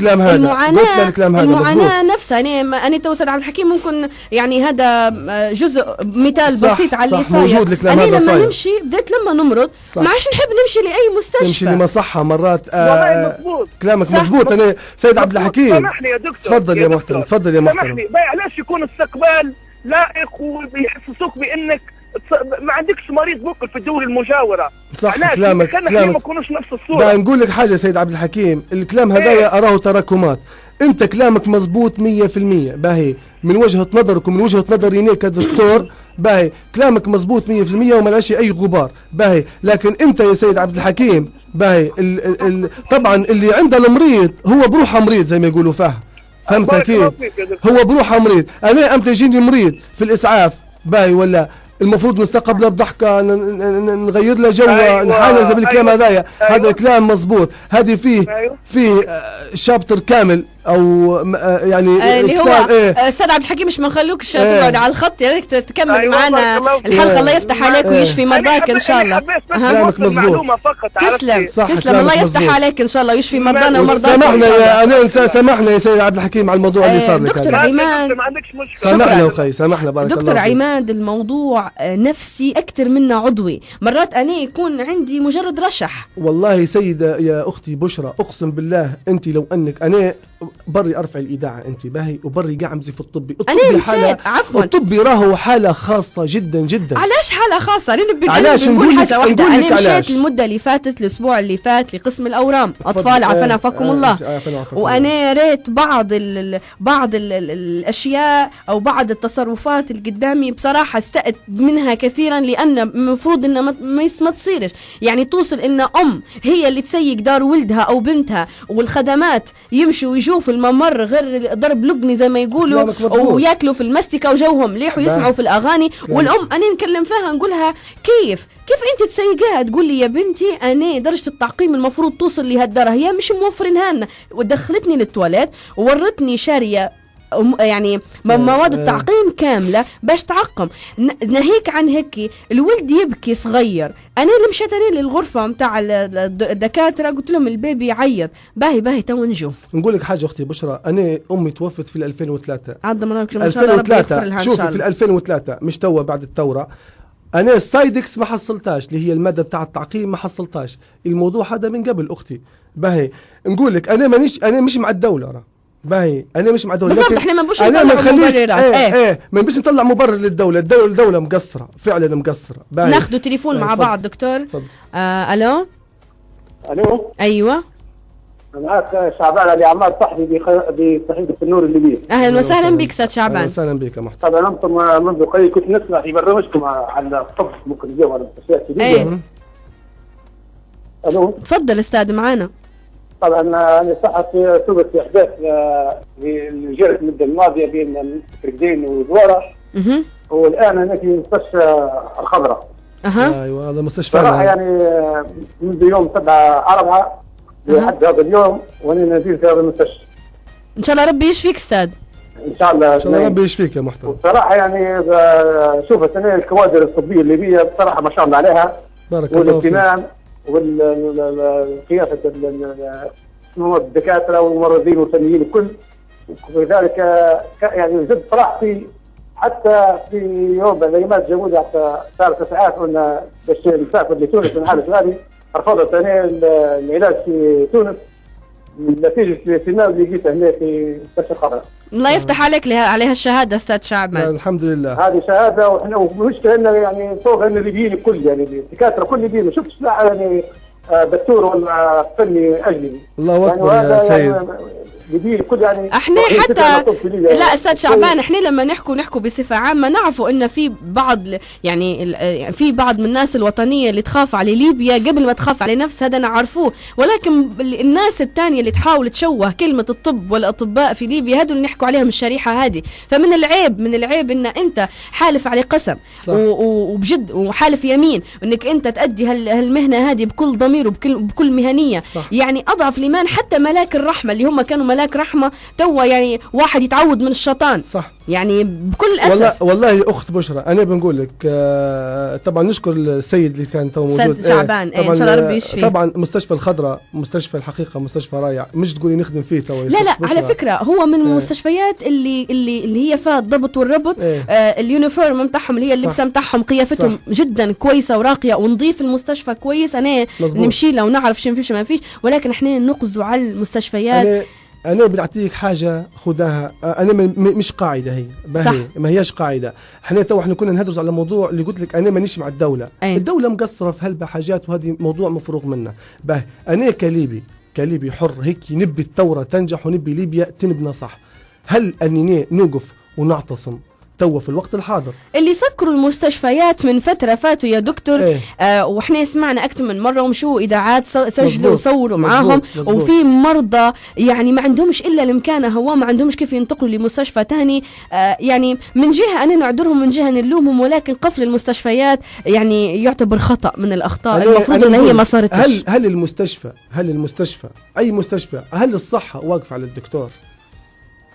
المعاناه نفسها. انا تو استاذ عبد الحكيم ممكن يعني هذا جزء مثال بسيط على اللي صاير. انا لما نمشي بديت لما نمرض ما عادش نحب نمشي لاي مستشفى، نمشي لمصحه مرات. مزبوط كلامك مزبوط. انا سيد عبد الحكيم سامحني يا دكتور. تفضل يا محترم. تفضل يا محترم. سامحني علاش يكون استقبال لائق وبيحسسوك بانك ما عندكش مريض ممكن في الدول المجاوره. صح كلامك ما يكونوش نفس الصوره. نقول لك حاجه سيد عبد الحكيم الكلام هذايا اراه تراكمات. انت كلامك مزبوط 100%. باهي من وجهه نظرك ومن وجهه نظري انا كدكتور باهي كلامك مزبوط 100% وما لهاش اي غبار. باهي لكن انت يا سيد عبد الحكيم باهي طبعا اللي عنده المريض هو بروحه مريض زي ما يقولوا فهمت كيف؟ هو بروحه مريض. انا امتى يجيني مريض في الاسعاف باهي ولا المفروض نستقبله بضحكه نغير له جو نحاول زي بالكلام هذايا. هذا الكلام مزبوط. هذه فيه شابتر كامل او يعني اللي هو استاذ عبد الحكيم مش بنخلوكش تقعد على الخط يا ريت تكمل معنا الحلقه. الله يفتح عليك ويشفي مرضاك ان شاء الله. كلامك مزبوط. تسلم الله يفتح عليك ان شاء الله ويشفي مرضانا ومرضاك. سامحنا يا سيد عبد الحكيم على الموضوع اللي صار لك. دكتور عماد سامحنا اخي سامحنا بارك الله. دكتور عماد الموضوع نفسي اكثر منه عضوي. مرات انا يكون عندي مجرد رشح. والله سيدة يا اختي بشرى اقسم بالله انت لو انك انا بري ارفع الاذاعه انت باهي وبري قاعمزي في الطبي. انا مشيت عفوا الطبي راهو حاله خاصه جدا جدا. علاش حاله خاصه؟ انا علاش نقول حاجه واحده. انا مشيت المده اللي فاتت الاسبوع اللي فات لقسم الاورام اطفال عافانا عافاكم الله. وانا ريت بعض الاشياء او بعض التصرفات اللي قدامي بصراحه استأت منها كثيرا، لان المفروض انها ما تصيرش. يعني توصل ان هي اللي تسيق دار ولدها او بنتها، والخدمات يمشوا ويجوا في الممر غير ضرب لبني زي ما يقولوا، وياكلوا في المستكه وجوهم مليح ويسمعوا في الاغاني. والام انا نكلم فيها نقولها كيف انت تسيقها؟ تقول لي يا بنتي انا درجه التعقيم المفروض توصل لهالدرجه، هي مش موفرينها لنا. ودخلتني للتواليت وورتني شاريه يعني مواد التعقيم كامله باش تعقم. ناهيك عن هيك الولد يبكي صغير. انا اللي مشيت للغرفه نتاع الدكاتره قلت لهم البيبي يعيط. باهي تو نجو. نقول لك حاجه اختي بشرى، انا امي توفت في 2003. عاد مراتك ان شاء الله ربي يغفر لها. شوفي في 2003 مش توا بعد الثوره، انا السايدكس ما حصلتاش اللي هي الماده بتاع التعقيم، ما حصلتاش. الموضوع هذا من قبل اختي. باهي نقول لك انا مش مع الدوله راه. باهي انا مش مع الدوله، بالضبط. احنا ما نبوش نطلع مبررات. ما نبيش نطلع مبرر للدوله. الدوله مقصره فعلا مقصره. ناخذ تليفون مع بعض دكتور. الو ايوه معك شعبان علي عمار صحفي بصحيفه النور الليبيه. اهلا وسهلا بك استاذ شعبان. اهلا وسهلا بك يا محترم. طبعا انتم منذ قليل كنت نسمع في برنامجكم على الطب ممكن اليوم على المستشفيات الجديده. الو تفضل استاذ معانا. طبعا انا صحفي سوقت في احداث اللي جرت المده الماضيه بين فرقدين ودواره. والان انا في مستشفى الخضراء. ايوه هذا مستشفى صراحه يعني منذ يوم 7/4 لحد هذا اليوم وانا نزيل في هذا المستشفى. ان شاء الله ربي يشفيك استاذ. ان شاء الله ربي يشفيك يا محترم. بصراحه يعني شوفت انا الكوادر الطبيه الليبيه بصراحه ما شاء الله عليها. بارك الله فيك. والاهتمام والقيافه الدكاتره والممرضين والفنيين الكل. وكذلك يعني جد فرحتي حتى في يوم الايامات جمودة حتى 3 ساعات قلنا باش نسافر لتونس من حاله هذه. رفضت انا العلاج في تونس نتيجه الاهتمام اللي لقيته هنا في مستشفى الخضراء. الله يفتح عليك عليها الشهاده استاذ شعبان. الحمد لله. هذه شهاده واحنا المشكله انه يعني فوق ان الليبيين الكل يعني الدكاتره كل الليبيين ما شفتش يعني دكتور ولا فني اجنبي. الله اكبر يعني يا سيد. يعني احنا حتى لا استاذ شعبان، احنا لما نحكوا بصفه عامه نعرفوا ان في بعض يعني في بعض من الناس الوطنيه اللي تخاف على ليبيا قبل ما تخاف على نفسها، هذا نعرفوه. ولكن الناس الثانيه اللي تحاول تشوه كلمه الطب والاطباء في ليبيا هذول اللي نحكوا عليهم الشريحه هذه. فمن العيب ان انت حالف على قسم وبجد وحالف يمين انك انت تؤدي هالمهنه هذه بكل ضمير وبكل مهنيه. صح. يعني اضعف الايمان حتى ملاك الرحمه اللي هم كانوا ملاك رحمه توا يعني واحد يتعود من الشيطان. صح. يعني بكل اسف. والله اخت بشرى انا بنقول لك طبعا نشكر السيد اللي كان تو موجود. استاذ شعبان ان شاء الله ربي يشفيه. طبعا مستشفى الخضراء مستشفى الحقيقه مستشفى رائع، مش تقولي نخدم فيه تو. لا على فكره هو من المستشفيات اللي هي فيها الضبط والربط. اليونيفورم نتاعهم اللي هي اللبسه نتاعهم قيافتهم جدا كويسه وراقيه ونظيف. المستشفى كويس انا نمشي له ونعرف شنو فيش ما فيش. ولكن احنا نقصدوا على المستشفيات. أنا بنعطيك حاجة خدها. أنا مش قاعدة هي ما هياش قاعدة. إحنا كنا نهدرز على موضوع اللي قلت لك أنا مانيش مع الدولة. الدولة مقصرة في هلبة حاجات وهذه موضوع مفروغ منه. أنا كليبي حر هيك نبي الثورة تنجح ونبي ليبيا تنبنى صح. هل أني نوقف ونعتصم توا في الوقت الحاضر؟ اللي سكروا المستشفيات من فترة فاتوا يا دكتور. وإحنا سمعنا أكثر من مرة ومشوا إذاعات سجلوا وصوروا معاهم. وفي مرضى يعني ما عندهمش إلا المكانة هو ما عندهمش كيف ينتقلوا لمستشفى تاني. يعني من جهة أنا نعذرهم من جهة نلومهم. ولكن قفل المستشفيات يعني يعتبر خطأ من الأخطاء المفروض أن هي ما صارتش. هل المستشفى أي مستشفى هل الصحة واقفة على الدكتور؟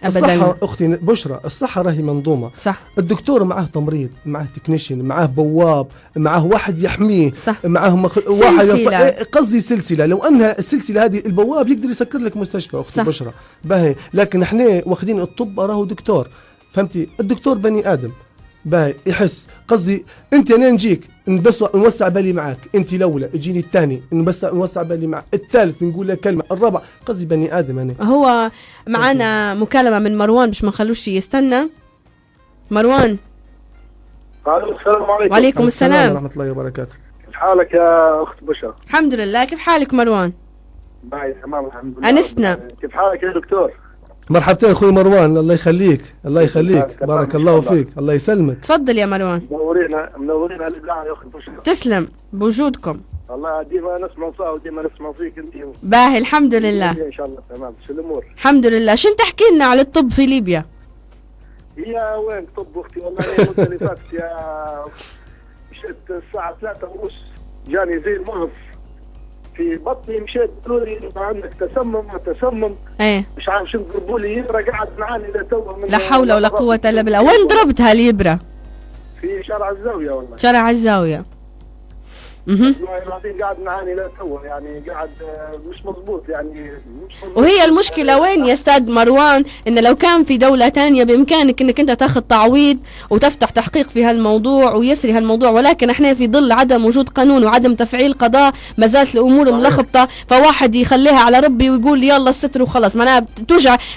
أبداً. الصحة أختي بشرى الصحة راهي منظومة. صح. الدكتور معاه تمريض، معاه تكنيشن، معاه بواب، معاه واحد يحميه. صح. معاه واحد قصدي سلسلة. لو أنها السلسلة هذه البواب يقدر يسكر لك مستشفى أختي بشرى. باهي لكن احنا واخدين الطب راهو دكتور. فهمتي؟ الدكتور بني آدم باهي يحس قصدي انت انا نجيك بس نوسع بالي معاك، انت الاولى يجيني الثاني بس نوسع بالي معك، الثالث نقول لك كلمه، الرابع قصدي بني ادم انا. هو معانا مكالمه من مروان باش ما نخلوش يستنى. مروان. السلام عليكم. وعليكم السلام ورحمه الله وبركاته. كيف حالك يا اخت بشرى؟ الحمد لله، كيف حالك مروان؟ باهي تمام الحمد لله. انسنا. كيف حالك يا دكتور؟ مرحبتين اخوي مروان، الله يخليك الله يخليك، بارك الله فيك، الله يسلمك. تفضل يا مروان. منورين الابداع يا اخت بشرى. تسلم بوجودكم. والله ديما نسمع صوتك وديما نسمع فيك انت. باهي الحمد لله. ان شاء الله تمام. شو الامور؟ الحمد لله. شو تحكي لنا على الطب في ليبيا؟ هي وين طب اختي؟ والله المده اللي فاتت يا مشيت الساعه 3:30 جاني زي المغص في بطني، مشيت قالوا لي عندك تسمم ايه مش عارف شو ضربوا لي إبرة، قاعد معاني لتو. لا حول ولا قوة الا بالله. وين ضربتها الإبرة؟ في شارع الزاوية. والله شارع الزاوية. والله العظيم قاعد معاني لتو، يعني قاعد مش مضبوط يعني مش مضبوط. وهي المشكلة وين يا استاذ مروان؟ ان لو كان في دولة تانية بامكانك انك انت تاخذ تعويض وتفتح تحقيق في هالموضوع ويسري هالموضوع، ولكن احنا في ظل عدم وجود قانون وعدم تفعيل قضاء ما زالت الامور ملخبطة، فواحد يخليها على ربي ويقول يلا الستر وخلاص. معناها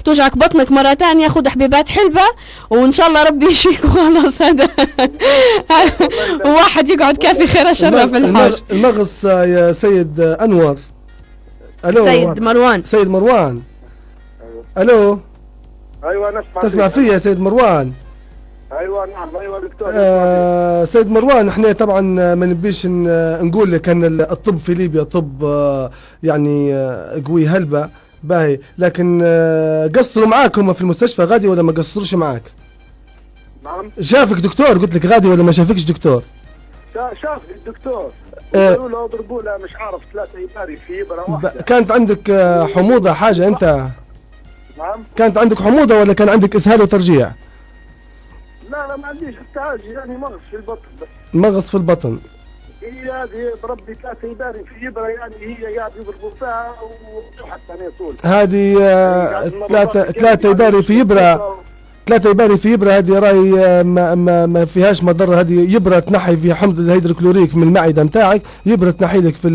توجعك بطنك مرة تانية، خذ حبيبات حلبة وان شاء الله ربي يشفيك وخلاص. هذا وواحد يقعد كافي خير شر في الحال. المغص يا سيد أنور. ألو سيد مروان. سيد مروان. ألو. أيوة تسمع فيا يا سيد مروان؟ أيوة نعم. أيوة دكتور. سيد مروان، احنا طبعا ما نبيش نقول لك أن الطب في ليبيا طب يعني قوي هلبة باهي، لكن قصروا معاك هم في المستشفى غادي ولا ما قصروش معاك؟ نعم. شافك دكتور؟ قلت لك غادي ولا ما شافكش دكتور؟ شاف الدكتور قالوا له ضربوا له مش عارف 3 إباري في إبرة واحدة. كانت عندك حموضة حاجة أنت؟ نعم. كانت عندك حموضة ولا كان عندك إسهال وترجيع؟ لا ما عنديش حتى يعني مغص في البطن بس. مغص في البطن. هي هذه بربي 3 إباري في إبرة، يعني هي قاعد يضربوا فيها وحتى أنا طول. هذه 3 إباري في إبرة. 3 إباري في إبرة هذه راي ما فيهاش مضرة. هذه إبرة تنحي في حمض الهيدروكلوريك من المعدة نتاعك، إبرة تنحي لك في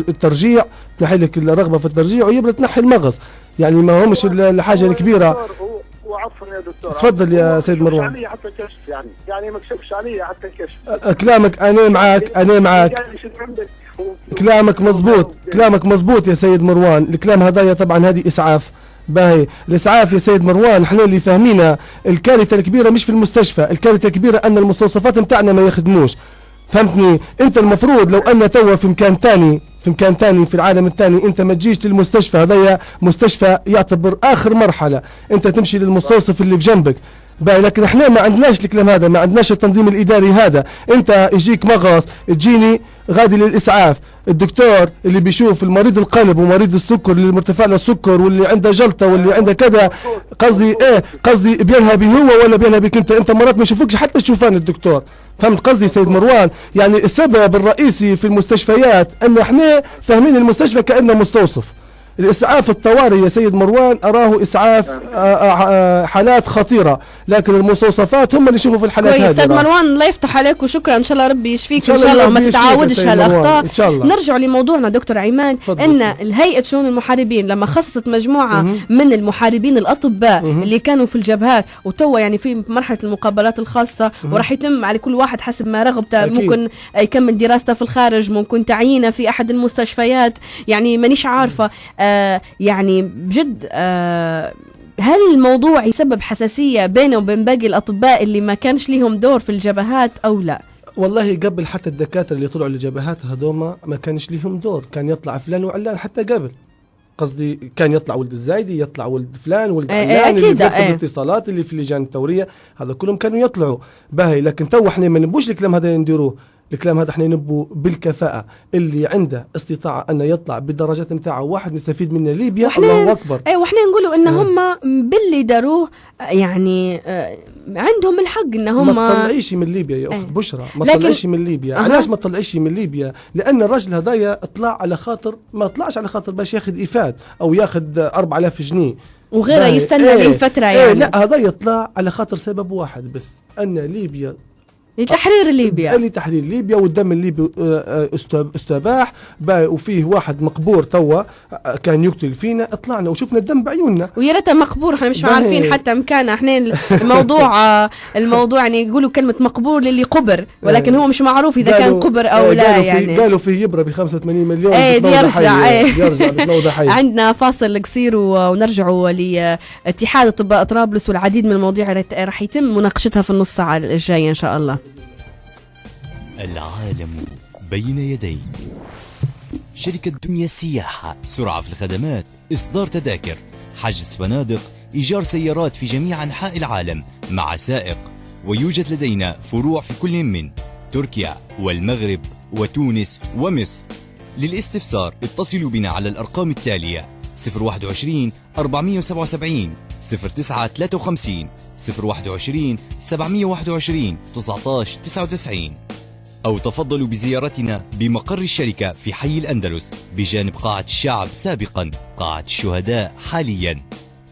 الترجيع، تنحي لك الرغبة في الترجيع، وإبرة تنحي المغص، يعني ما همش الحاجة الكبيرة. وعفوا يا دكتور. تفضل يا سيد مروان. علي حتى كشف يعني ما كشفش علي حتى كشف. كلامك أنا معك كلامك مزبوط يا سيد مروان. الكلام هذايا طبعا هذه إسعاف باهي. الإسعاف يا سيد مروان احنا اللي فاهمينها، الكارثة الكبيرة مش في المستشفى، الكارثة الكبيرة أن المستوصفات متاعنا ما يخدموش. فهمتني؟ أنت المفروض لو أن توا في مكان تاني في العالم الثاني انت ما تجيش للمستشفى هذايا، مستشفى يعتبر اخر مرحله، انت تمشي للمستوصف اللي في جنبك باهي. لكن احنا ما عندناش الكلام هذا، ما عندناش التنظيم الاداري هذا. انت يجيك مغص تجيني غادي للاسعاف، الدكتور اللي بيشوف المريض القلب ومريض السكر اللي مرتفع له السكر واللي عنده جلطه واللي عنده كذا، قصدي بينهبي هو ولا بينهبك انت مرات ما يشوفوكش حتى تشوفان الدكتور. فهمت قصدي سيد مروان؟ يعني السبب الرئيسي في المستشفيات ان احنا فاهمين المستشفى كأنه مستوصف. الإسعاف الطوارئ يا سيد مروان أراه إسعاف حالات خطيرة، لكن المستوصفات هم اللي يشوفوا في الحالات هذه. أستاذ مروان الله يفتح عليك وشكرا، إن شاء الله ربي يشفيك إن شاء الله وما تتعاودش هالأخطاء إن شاء الله. نرجع لموضوعنا دكتور عيمان، إن الهيئة شؤون المحاربين لما خصصت مجموعة من المحاربين الأطباء اللي كانوا في الجبهات وتوا يعني في مرحلة المقابلات الخاصة وراح يتم على كل واحد حسب ما رغبته، ممكن يكمل دراسته في الخارج، ممكن تعيينه في أحد المستشفيات، يعني مانيش عارفة يعني بجد هل الموضوع يسبب حساسية بينه وبين باقي الأطباء اللي ما كانش ليهم دور في الجبهات أو لا؟ والله قبل حتى الدكاترة اللي طلعوا للجبهات هذوما ما كانش ليهم دور، كان يطلع فلان وعلان حتى قبل، قصدي كان يطلع ولد الزايدي، يطلع ولد فلان ولد علان اللي في الاتصالات اللي في اللجان الثورية، هذا كلهم كانوا يطلعوا باهي. لكن تو احنا ما نبوش الكلام هذا نديروه، الكلام هذا احنا نبو بالكفاءة، اللي عنده استطاعة أن يطلع بالدرجات متاعه واحد نستفيد منه ليبيا الله أكبر. وإحنا نقولوا إن هم باللي داروه يعني عندهم الحق إن هم ما تطلعيش من ليبيا يا أخت بشرى، ما تطلعيش من ليبيا. علاش ما تطلعيش من ليبيا؟ لأن الرجل هذايا اطلع على خاطر، ما طلعش على خاطر باش ياخذ إفاد أو ياخذ 4000 جنيه، وغيره يستنى لين فتره يعني. لا هذا يطلع على خاطر سبب واحد بس، ان ليبيا لتحرير ليبيا، لتحرير ليبيا، والدم الليبي استباح، وفيه واحد مقبور توا كان يقتل فينا، طلعنا وشفنا الدم بعيوننا، ويا ريته مقبور، احنا مش عارفين حتى مكانه. احنا الموضوع يعني يقولوا كلمه مقبور للي قبر، ولكن هو مش معروف اذا كان قبر او لا يعني. قالوا فيه يبرى ب 85 مليون يرجع. عندنا فاصل قصير ونرجعوا لاتحاد اطباء طرابلس، والعديد من المواضيع راح يتم مناقشتها في النص ساعه الجايه ان شاء الله. العالم بين يديك. شركة دنيا السياحة، سرعة في الخدمات، إصدار تذاكر، حجز فنادق، إيجار سيارات في جميع أنحاء العالم مع سائق. ويوجد لدينا فروع في كل من تركيا والمغرب وتونس ومصر. للاستفسار اتصلوا بنا على الأرقام التالية: 021 477 0953 021 721 19 99، أو تفضلوا بزيارتنا بمقر الشركة في حي الأندلس بجانب قاعة الشعب، سابقا قاعة الشهداء حاليا.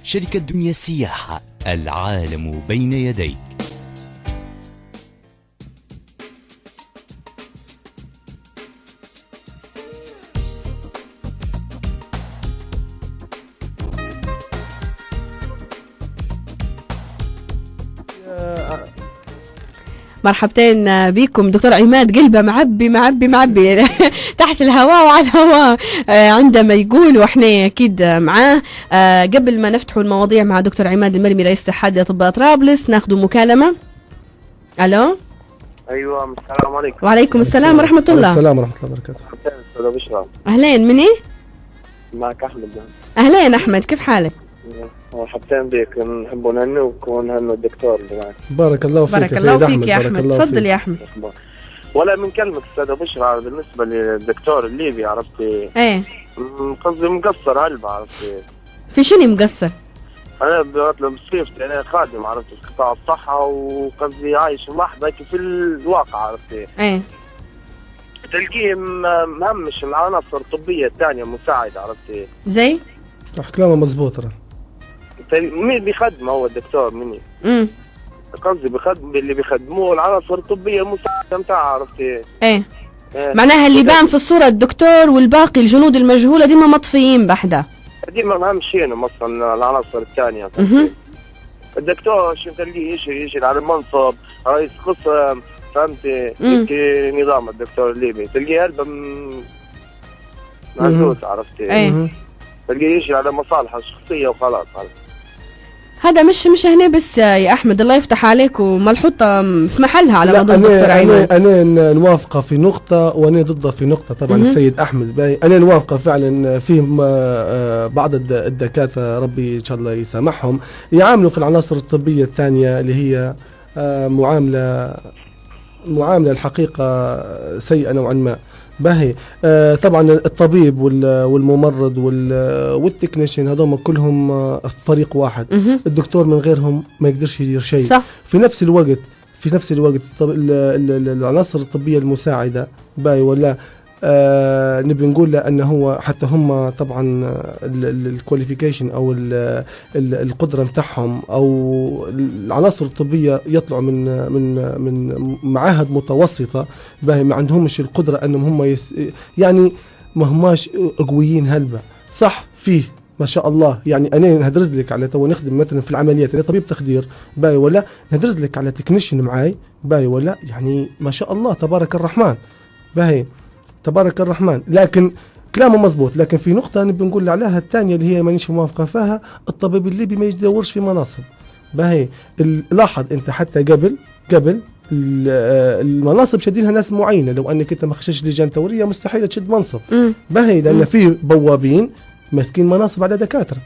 شركة دنيا السياحة، العالم بين يديك. مرحبتين بكم. دكتور عماد قلبه معبي تحت الهواء وعلى الهواء عندما يقول، واحنا اكيد معاه. قبل ما نفتحوا المواضيع مع دكتور عماد المرمي رئيس اتحاد اطباء طرابلس، ناخذ مكالمه. الو. ايوه، السلام عليكم. وعليكم السلام ورحمه الله. السلام ورحمه الله وبركاته. اهلين، مني؟ معك احمد. اهلين احمد، كيف حالك؟ مرحبتين بك، نحب نهنئ وكون هنو الدكتور اللي معك. بارك الله فيك. بارك الله فيك يا احمد. تفضل يا احمد. ولا من كلمة استاذة بشرى بالنسبة للدكتور الليبي، عرفتي؟ ايه قصدي مقصر هلبة، عرفتي؟ في شنو مقصر؟ انا بصفتي انا خادم، عرفتي، في قطاع الصحة، وقصدي عايش لحظة في الواقع، عرفتي؟ ايه تلقيه مهمش العناصر الطبية الثانية مساعدة، عرفتي؟ زي؟ صح كلامه مضبوط. مين بيخدم هو الدكتور مني؟ قصدي بيخدم اللي بيخدموه العناصر الطبية المساعدة متاعها، عرفتي؟ ايه معناها اللي بان في الصورة الدكتور والباقي الجنود المجهولة ديما مطفيين بحدة، ديما مهمشين مثلا العناصر الثانية. الدكتور شو تلقيه يشيل على المنصب رئيس قسم، فهمتي؟ نظام الدكتور الليبي تلقيه هلبة مهزوز، عرفتي؟ تلقيه يشيل على مصالحه الشخصية وخلاص. هذا مش هنا بس يا احمد، الله يفتح عليك، وملحوطه في محلها على موضوع الدكتور عماد. انا نوافقه في نقطه وانا ضده في نقطه. طبعا السيد احمد باي انا نوافقه فعلا، فيهم بعض الدكاتره ربي ان شاء الله يسامحهم يعاملوا في العناصر الطبيه الثانيه اللي هي معامله الحقيقه سيئه نوعا ما. باهي طبعا الطبيب والممرض والتكنيشن هذول كلهم فريق واحد. الدكتور من غيرهم ما يقدرش يدير شيء. صح. في نفس الوقت العناصر الطبية المساعدة باهي ولا نبي نقول له أنه هو حتى هم طبعا الكواليفيكيشن أو القدرة متاعهم أو العناصر الطبية يطلعوا من معاهد متوسطة باهي، ما عندهمش القدرة أنهم هم يعني ما هماش قويين هلبة. صح فيه ما شاء الله، يعني أنا نهدرز لك على تو نخدم مثلا في العمليات، أنا طبيب تخدير باي ولا نهدرز لك على تكنيشن معاي باي ولا، يعني ما شاء الله تبارك الرحمن باي تبارك الرحمن. لكن كلامه مزبوط، لكن في نقطة نبي نقول عليها الثانية اللي هي مانيش موافقة فيها، الطبيب الليبي ما يدورش في مناصب باهي. لاحظ انت حتى قبل المناصب شدينها ناس معينة، لو انك انت ما خشيتش لجان ثورية مستحيل تشد منصب باهي، لان في بوابين ماسكين مناصب على دكاترة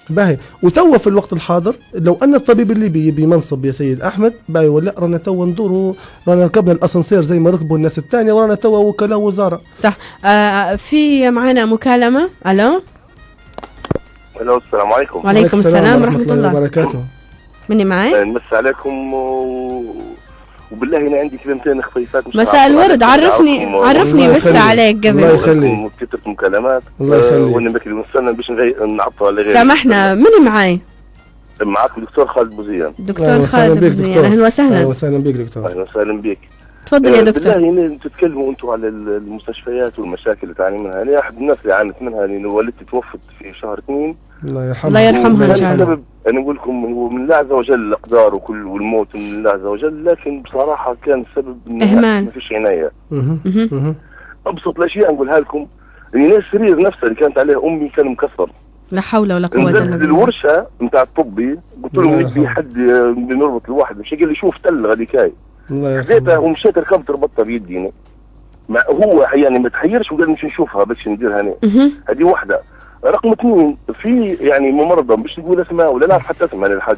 باهي. وتوا في الوقت الحاضر لو ان الطبيب الليبي يبي منصب يا سيد احمد باهي ولا، رانا توا ندوروا، رانا ركبنا الاسانسير زي ما ركبوا الناس الثانيه، ورانا توا وكلاء وزاره. صح. في معنا مكالمه. الو. السلام عليكم. وعليكم السلام ورحمه الله وبركاته. مني معي؟ نمس عليكم وبالله انا عندي كلمتين خفيفات. مساء الورد. عرفني بس عليك قبل. الله يخليك. كثرة مكالمات. الله يخليك. وانا بكري مستنى باش نعطوا على غير. سامحنا، من معاي؟ معاك الدكتور خالد بوزيان. دكتور خالد بوزيان، اهلا وسهلا. اهلا وسهلا بك دكتور. اهلا وسهلا بك. تفضل يا دكتور. بالله تتكلموا انتم على المستشفيات والمشاكل اللي تعاني منها. انا احد الناس اللي عانت منها لان والدتي توفت في شهر 2. الله يرحمها. الله يرحمها ان شاء الله. انا اقول لكم هو من الله عز وجل الاقدار والموت من الله عز وجل، لكن بصراحه كان السبب اهمال، ما فيش عنايه. ابسط الاشياء نقولها لكم، ان السرير نفسه اللي كانت عليه امي كان مكسر. لا حول ولا قوه الا بالله. الورشه نتاع الطبي قلت له نبي حد بنربط الواحد، مش قال لي شوف تل غاديك هاي. خذيتها ومشيت ركبت ربطتها بيدي. ما هو يعني ما تحيرش وقال مش نشوفها باش نديرها انا. هذه واحده. رقم 2 في يعني ممرضه مش نقول اسمها ولا نعرف حتى اسمها للحق.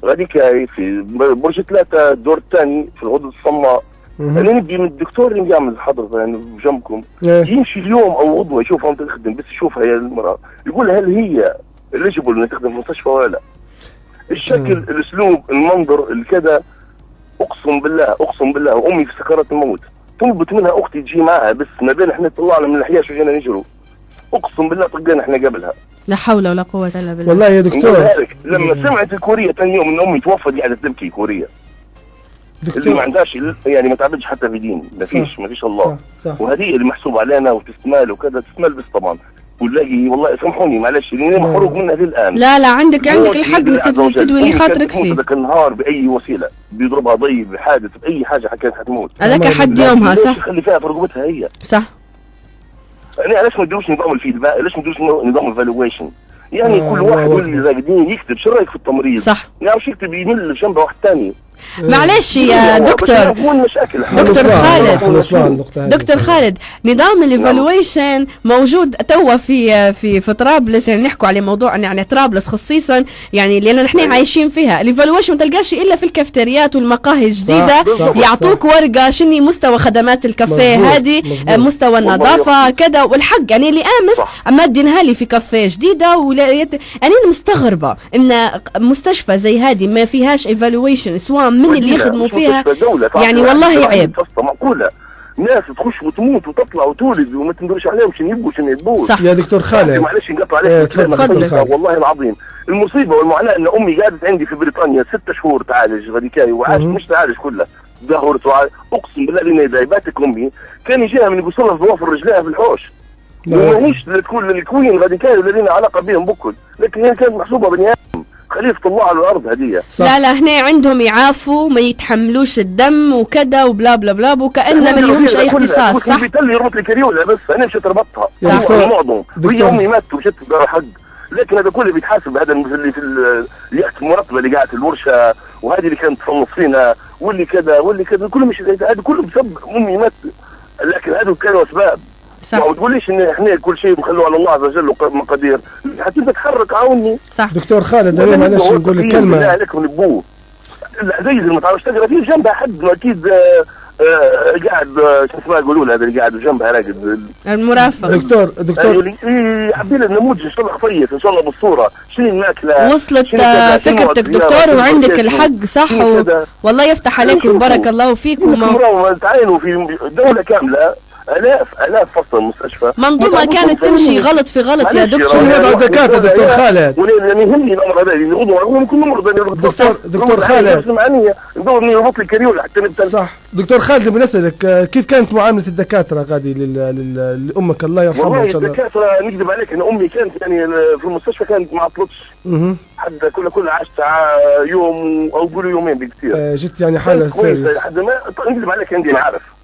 غاديك هاي في برج 3 الدور الثاني في الغدة الصماء. انا نبي من الدكتور اللي يعمل حضرتك يعني بجنبكم يمشي اليوم او غدوه يشوفها وانت تخدم، بس يشوفها هي المراه يقول هل هي اليجبل انها تخدم في المستشفى ولا لا. الشكل الاسلوب المنظر الكذا، اقسم بالله وامي في سكرات الموت طلبت منها اختي تجي معها، بس ما بين احنا طلعنا من الحياش وجينا نجروا، اقسم بالله طقينا احنا قبلها. لا حول ولا قوه الا بالله. والله يا دكتور لما سمعت الكوريه ثاني يوم ان امي توفت قاعده تبكي كوريه. اللي ما عندهاش يعني ما تعبدش حتى في دين، ما فيش الله. صح. وهذه اللي محسوب علينا وتستمال وكذا، تستمال بس طبعا. ونلاقي والله سامحوني معلش لاني محروق منها للان. لا عندك الحق تدوي لي خاطرك فيه. ذاك النهار باي وسيله بيضربها ضي بحادث باي حاجه كانت حتموت. هذاك حد يومها صح. خلي فيها في رقبتها هي. صح. يعني علاش ما نديروش نظام الفيدباك؟ علاش ما نديروش نظام الفالويشن؟ يعني كل واحد اللي راقدين يكتب شو رايك في التمريض؟ صح. يعني شو يكتب يمل جنبه واحد ثاني. معلش يا دكتور خالد نظام الايفالويشن موجود توا في طرابلس، يعني نحكوا على موضوع يعني طرابلس خصيصا، يعني لان نحن عايشين فيها. الايفالويشن ما تلقاش الا في الكافيتريات والمقاهي الجديده، يعطوك ورقه شني مستوى خدمات الكافيه هذه، مستوى النظافه كذا. والحق يعني اللي امس مادينها لي في كافيه جديده انا مستغربه ان مستشفى زي هذه ما فيهاش ايفالويشن سواء من اللي يخدموا فيها. يعني والله عيب. معقوله ناس تخش وتموت وتطلع وتولد وما تندرش عليهم شنو يبوا شنو يبوا. صح. يا دكتور خالد معلش نقطع عليك والله العظيم المصيبه والمعاناه ان امي قعدت عندي في بريطانيا 6 شهور تعالج غاديكاي وعاش مش تعالج كلها ظهرت اقسم بالله لاني دايباتك امي كان يجيها من يبصلها في ضوافر رجليها في الحوش. ماهيش تكون الكوين غاديكاي ولا لنا علاقه بهم بكل، لكن هي كانت محسوبه بني ادم خليفة الله على الأرض هدية. لا هنا عندهم يعافوا ما يتحملوش الدم وكذا وبلا بلا بلا وكأن ما لهمش أي اختصاص. صح. بيتلي يربط لي كريولة بس أنا مشيت ربطها. صح. معظم وهي أمي ماتت ومشيت دار حق، لكن هذا كله بيتحاسب. هذا اللي في اليخت المرتبة اللي قاعد في الورشة وهذه اللي كانت تصنف فينا واللي كذا كله مش هذا كله بسبب أمي ماتت، لكن هذا كانوا أسباب. صح. ما تقوليش ان احنا كل شيء نخلوه على الله عز وجل ومقادير، حتى تتحرك عاوني. صح. دكتور خالد انا معلش نقول لك كلمه. بالله عليكم نبوه العزيز اللي ما تعرفش تقرا فيه جنبها حد اكيد قاعد شو اسمه يقولوا له هذا اللي قاعد جنبها راقد المرافق. دكتور حبينا النموذج ان شاء الله خفيف ان شاء الله بالصوره شنو الماكله وصلت فكرتك دكتور وعندك الحق. صح. والله يفتح عليكم بارك الله فيكم. تعينوا في دوله كامله آلاف فصل المستشفى منظومة كانت تمشي غلط في غلط يا دكتور. وضع دكاترة دكتور خالد. يعني يهمني الأمر هذا اللي يغضوا كل مرضى دكتور خالد ندور إني يربط لي كريولة حتى نبتل. صح. دكتور خالد بنسألك كيف كانت معاملة الدكاترة غادي لأمك الله يرحمها إن شاء الله. الدكاترة نكذب عليك إن أمي كانت يعني في المستشفى كانت ما عطلتش. حتى كل عشت يوم أو قولوا يومين بكثير. جت يعني حالة سيريس. حد ما نكذب عليك عندي عارف.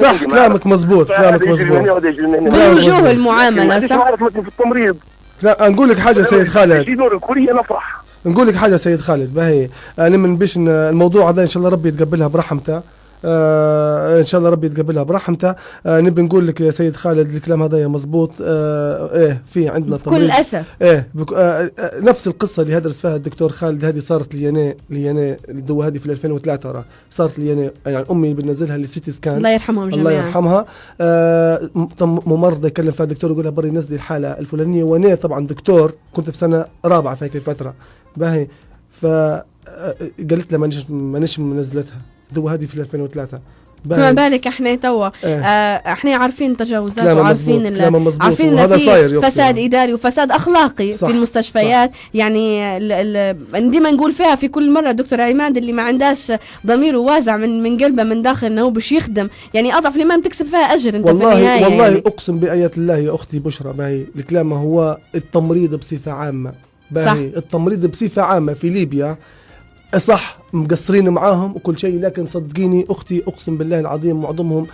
صح كلامك مزبوط من وجوه المعاملة. صح. في التمريض. لا نقول لك حاجة سيد خالد. في دور الكورية نفرح. نقول لك حاجة سيد خالد باهي أنا من بيش الموضوع هذا إن شاء الله ربي يتقبلها برحمته. ان شاء الله ربي يتقبلها برحمته. نبي نقول لك يا سيد خالد الكلام هذا مزبوط. في عندنا بكل اسف نفس القصه اللي هدرس فيها الدكتور خالد هذه صارت لي الدواء هذه في 2003 ترى صارت لي يعني امي بنزلها للسيتي سكان الله يرحمهم جميعا. الله يرحمها. ممرضه يكلم فيها الدكتور يقول لها بري نزلي الحاله الفلانيه وانا طبعا دكتور كنت في سنه رابعه في هيك الفتره باهي قالت لها مانيش منزلتها الدواء هذه في 2003. فما بالك احنا توا احنا عارفين تجاوزات وعارفين عارفين ان في فساد اداري وفساد اخلاقي صح. في المستشفيات. صح. يعني ديما نقول فيها في كل مره دكتور عماد اللي ما عندهاش ضميره واسع من قلبه من داخل انه باش يخدم، يعني اضعف الإيمان تكسب فيها اجر انت والله في النهايه. والله يعني اقسم بايات الله يا اختي بشرى باهي الكلام هو التمريض بصفه عامه باهي التمريض بصفه عامه في ليبيا صح مقصرين معاهم وكل شيء، لكن صدقيني اختي اقسم بالله العظيم معظمهم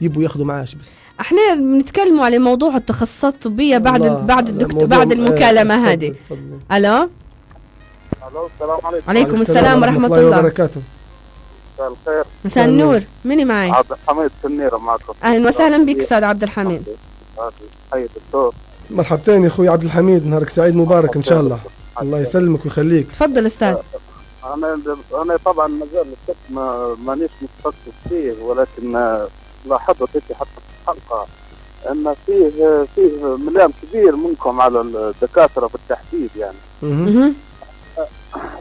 يبوا ياخذوا معاش. بس احنا بنتكلموا على موضوع التخصصات الطبيه بعد المكالمه هذه. الو السلام عليكم. عليكم السلام ورحمه الله وبركاته. مساء الخير. مساء النور. مني معي؟ عبد الحميد سنيرة معكم. اهلا وسهلا بك استاذ عبد الحميد. حي الدكتور. مرحبتين يا اخوي عبد الحميد، نهارك سعيد مبارك ان شاء الله. الله يسلمك ويخليك. تفضل استاذ. انا طبعا مجال الطب مانيش متخصص فيه، ولكن لاحظت هيك حتى في الحلقه ان فيه ملام كبير منكم على الدكاتره بالتحديد يعني.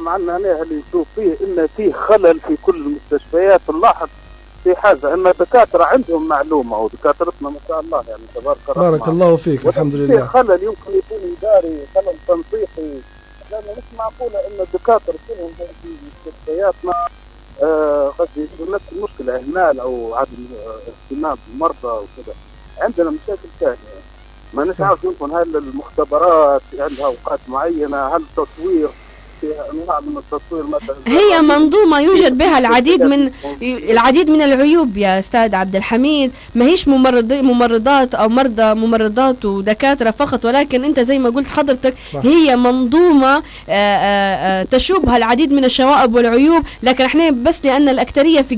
مع ان انا اللي نشوف فيه ان فيه خلل في كل المستشفيات. نلاحظ في حاجه ان الدكاتره عندهم معلومه ودكاترتنا ما شاء الله يعني تبارك الله. بارك الله فيك الحمد لله. في خلل يمكن يكون اداري، خلل تنسيقي، لانه مش معقوله ان الدكاتره كلهم في مستشفياتنا قصدي نفس المشكله، اهمال او عدم اهتمام بالمرضى وكذا. عندنا مشاكل ثانيه ما نعرف يمكن هل المختبرات عندها اوقات معينه، هل تصوير في انواع من التصوير مثلا. هي منظومه يوجد بها العديد من العيوب يا استاذ عبد الحميد. ما هيش ممرضات او مرضى ممرضات ودكاتره فقط، ولكن انت زي ما قلت حضرتك هي منظومه تشوبها العديد من الشوائب والعيوب. لكن احنا بس لان الاكثريه في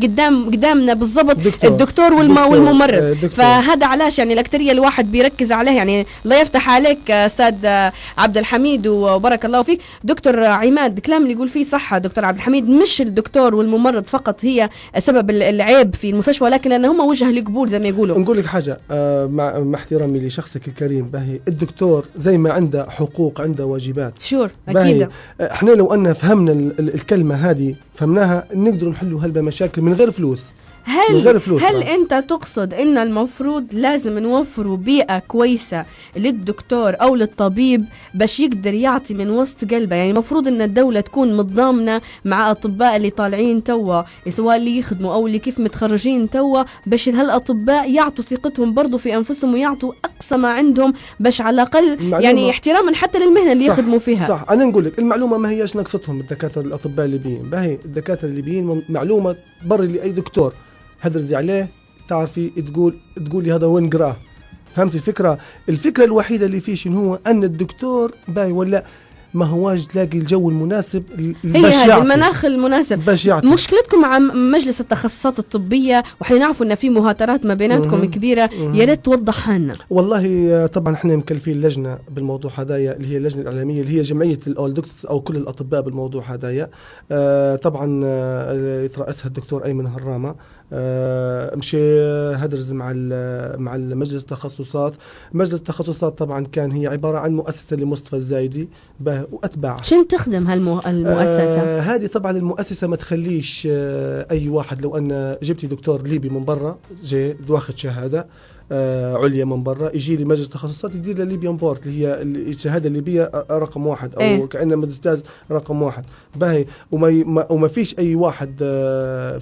قدامنا بالضبط الدكتور والممرض، فهذا علاش يعني الاكثريه الواحد بيركز عليه. يعني الله يفتح عليك استاذ عبد الحميد وبارك الله فيك. دكتور عماد الكلام اللي يقول فيه صح دكتور عبد الحميد، مش الدكتور والممرض فقط هي سبب العيب في المستشفى، ولكن لان هم وجه القبول زي ما يقولوا. نقول لك حاجه مع احترامي لشخصك الكريم باهي، الدكتور زي ما عنده حقوق عنده واجبات. شور اكيد. احنا لو ان فهمنا الكلمه هذه فهمناها نقدر نحلوا هالمشاكل من غير فلوس. هل انت تقصد ان المفروض لازم نوفروا بيئة كويسة للدكتور او للطبيب باش يقدر يعطي من وسط قلبه؟ يعني المفروض ان الدولة تكون متضامنة مع اطباء اللي طالعين توا، سواء اللي يخدموا او اللي كيف متخرجين توا، باش هالاطباء يعطوا ثقتهم برضو في انفسهم ويعطوا اقصى ما عندهم، باش على الاقل يعني احتراما حتى للمهنة اللي يخدموا فيها. صح. انا نقول لك المعلومة ما هياش نقصتهم الدكاترة الاطباء الليبيين باهي، الدكاترة الليبيين معلومة بري لاي دكتور هدرزي عليه تعرفي تقول لي هذا وين قراه. فهمت الفكرة الوحيدة اللي فيه شنو هو ان الدكتور باي ولا ما هواش تلاقي الجو المناسب، هي هذا المناخ المناسب. مشكلتكم مع مجلس التخصصات الطبية، وحنا نعرفوا ان في مهاترات ما بيناتكم كبيرة، يا ريت توضحها لنا. والله طبعا احنا مكلفين لجنة بالموضوع هدايا اللي هي اللجنة الإعلامية اللي هي جمعية الدكتور او كل الأطباء بالموضوع هدايا. طبعا يترأسها الدكتور أيمن هرامة. مشي هدرز مع مجلس التخصصات. مجلس التخصصات طبعا كان هي عبارة عن مؤسسة لمصطفى الزايدي وأتباعه. شن تخدم هالمؤسسة؟ هذه طبعا المؤسسة ما تخليش أي واحد، لو أن جبتي دكتور ليبي من برا جاي واخد شهادة عليا من برا يجي لي مجلس التخصصات يدير لليبيان بورت اللي هي الشهاده الليبيه رقم 1 او كأنه ماجستير رقم 1 باهي. وما فيش اي واحد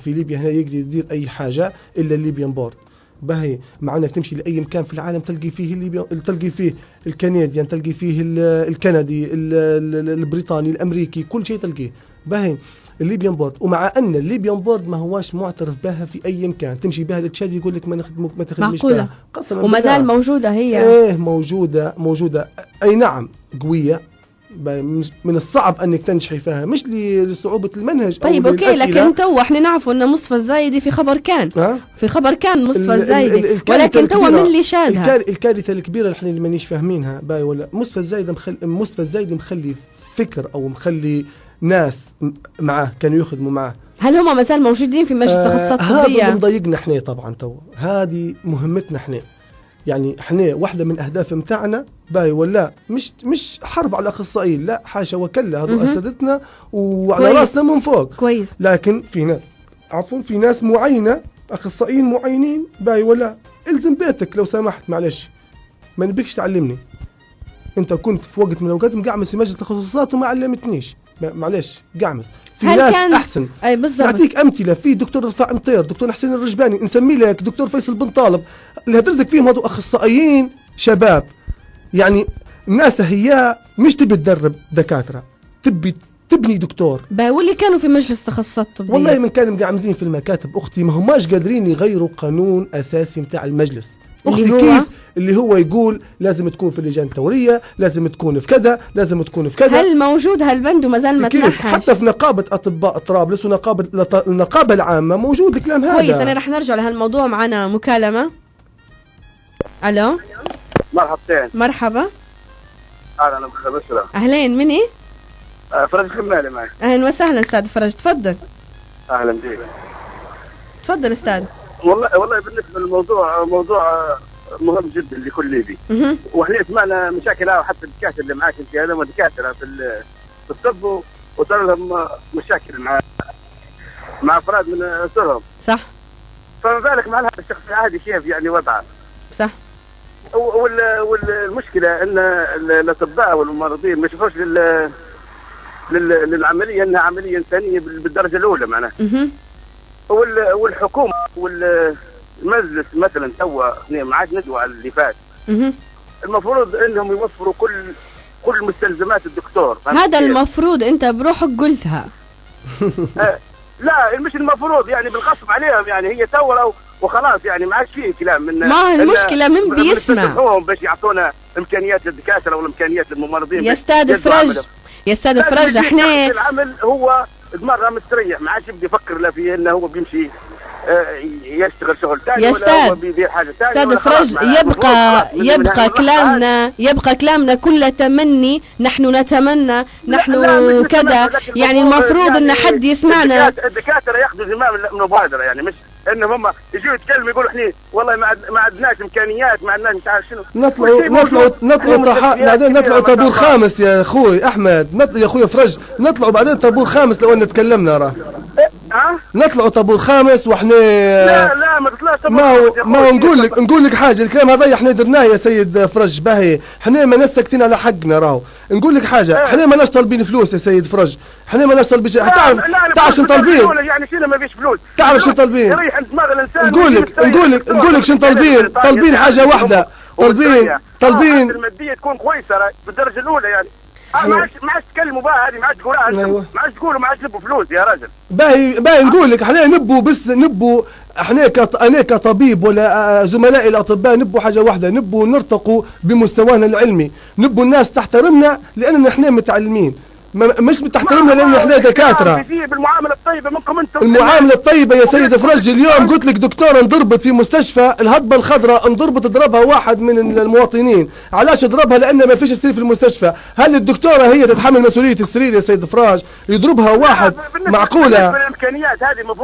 في ليبيا هنا يقدر يدير اي حاجه الا الليبيان بورت باهي. مع انك تمشي لاي مكان في العالم تلقي فيه تلقي فيه الكنديان، تلقي فيه الكندي، البريطاني، الامريكي، كل شيء تلقيه باهي الليبيان بورد. ومع ان الليبيان بورد ما هواش معترف بها في اي مكان، تمشي بها للتشاد يقول لك ما تخدمش بها قسما وما زال موجوده هي. موجوده اي نعم قويه، من الصعب انك تنجحي فيها، مش لصعوبه المنهج. طيب اوكي، لكن تو احنا نعرفوا ان مصطفى الزايدي في خبر كان مصطفى الزايدي، ولكن تو من اللي شادها الكارثه الكبيره احنا اللي مانيش فاهمينها باي. ولا مصطفى الزايدي مخلي فكر او مخلي ناس معاه كانوا يخدموا معاه. هل هم مازال موجودين في مجلس التخصصات الطبية؟ هذا مضايقنا احنا طبعا. تو هذه مهمتنا احنا، يعني احنا واحدة من اهداف متاعنا باي ولا مش حرب على الاخصائيين، لا حاشا وكلا، هذو اساتذتنا وعلى راسنا من فوق كويس. لكن في ناس عفوا في ناس معينه اخصائيين معينين باي ولا الزم بيتك لو سمحت، معلش ما نبيكش تعلمني، انت كنت في وقت من الاوقات مقعمس في مجلس التخصصات وما علمتنيش، معلش قعمس. في ناس احسن. اي بالضبط. نعطيك امثله، في دكتور رفاع مطير، دكتور حسين الرجباني، نسمي لك دكتور فيصل بن طالب، اللي هدرسك فيهم هذو اخصائيين شباب، يعني الناس هي مش تبي تدرب دكاتره، تبي تبني دكتور. واللي كانوا في مجلس تخصصات طبية والله من كانوا مقعمزين في المكاتب اختي، ما هماش قادرين يغيروا قانون اساسي متاع المجلس اختي. كيف اللي هو يقول لازم تكون في اللجان الثوريه، لازم تكون في كذا، لازم تكون في كذا. هل موجود هالبند ومازال ما تنحاش؟ حتى في نقابه اطباء طرابلس ونقابه النقابه العامه موجود الكلام هذا. كويس، انا رح نرجع لهالموضوع. معنا مكالمه. الو مرحبتين. مرحبا. اهلا وسهلا. اهلين، مني؟ فرج خمالي معك. اهلا وسهلا استاذ فرج، تفضل. اهلا بك. تفضل استاذ. والله بالنسبه للموضوع موضوع مهم جدا لكل ليبي. واحنا سمعنا مشاكل، حتى الدكاتره اللي معاك انت هذا دكاتره في الطب وصار لهم مشاكل مع افراد من اسرهم. صح. فما بالك مع الشخص العادي كيف يعني وضعه. صح. والمشكله ان الاطباء والممرضين ما يشوفوش للعمليه انها عمليه انسانيه بالدرجه الاولى معناها. والحكومه والمجلس مثلا توا ما عاد ندوى على اللي فات. المفروض انهم يوفروا كل مستلزمات الدكتور. هذا المفروض، انت بروحك قلتها. لا مش المفروض، يعني بالغصب عليهم، يعني هي توا وخلاص، يعني ما عادش فيه كلام من ما المشكله من بيسمع باش يعطونا امكانيات للدكاتره ولا امكانيات للممرضين. يا استاذ فرج، يا استاذ فرج، احنا العمل هو دماغه مستريح، ما عادش يبدا يفكر لا فيه انه هو بيمشي يشتغل شغل ثاني ولا هو بيدير حاجه ثانيه. استاذ فرج، يبقى كلامنا كله تمني، نحن نتمنى، نحن كذا، يعني المفروض ان حد يسمعنا. الدكاتره ياخذوا زمام المبادره، يعني مش انهم هم يجوا يتكلموا يقولوا احنا والله ما عندناش امكانيات، ما عندناش مش عارف شنو. نطلعوا طابور خامس يا اخوي احمد، يا اخوي فرج، نطلعوا بعدين طابور خامس لو ان تكلمنا راه. نطلعوا طابور خامس واحنا لا ما تطلعش طابور خامس. ما نقول لك حاجه، الكلام هذا احنا درناه يا سيد فرج باهي، احنا ما نسكتين على حقنا راهو. نقول لك حاجه، احنا ما ناش طالبين فلوس يا سيد فرج، احنا ما ناش طالبين شيء. تعرف شنو طالبين؟ يعني شنو ما فيش فلوس؟ تعرف شنو طالبين؟ يريح دماغ الانسان. نقول لك شنو طالبين؟ طالبين حاجه واحده، طالبين الماديه تكون كويسه بالدرجه الاولى يعني. ما عادش تكلموا بقى هذه، ما عادش تقولوها، ما عادش تقولوا ما عادش تبوا فلوس يا راجل. باهي نقول لك احنا نبوا احنا انا كطبيب ولا زملائي الاطباء نبوا حاجه واحده، نبوا نرتقوا بمستوانا العلمي، نبوا الناس تحترمنا لاننا احنا متعلمين، مش بتحترمنا لان احنا دكاتره. بالمعامله الطيبه منكم انتم. المعامله الطيبه يا سيد فرج، اليوم قلت لك دكتوره انضربت في مستشفى الهضبه الخضراء، انضربت ضربها واحد من المواطنين. علاش ضربها؟ لان ما فيش سرير في المستشفى. هل الدكتوره هي تتحمل مسؤوليه السرير يا سيد فرج؟ يضربها واحد؟ معقوله؟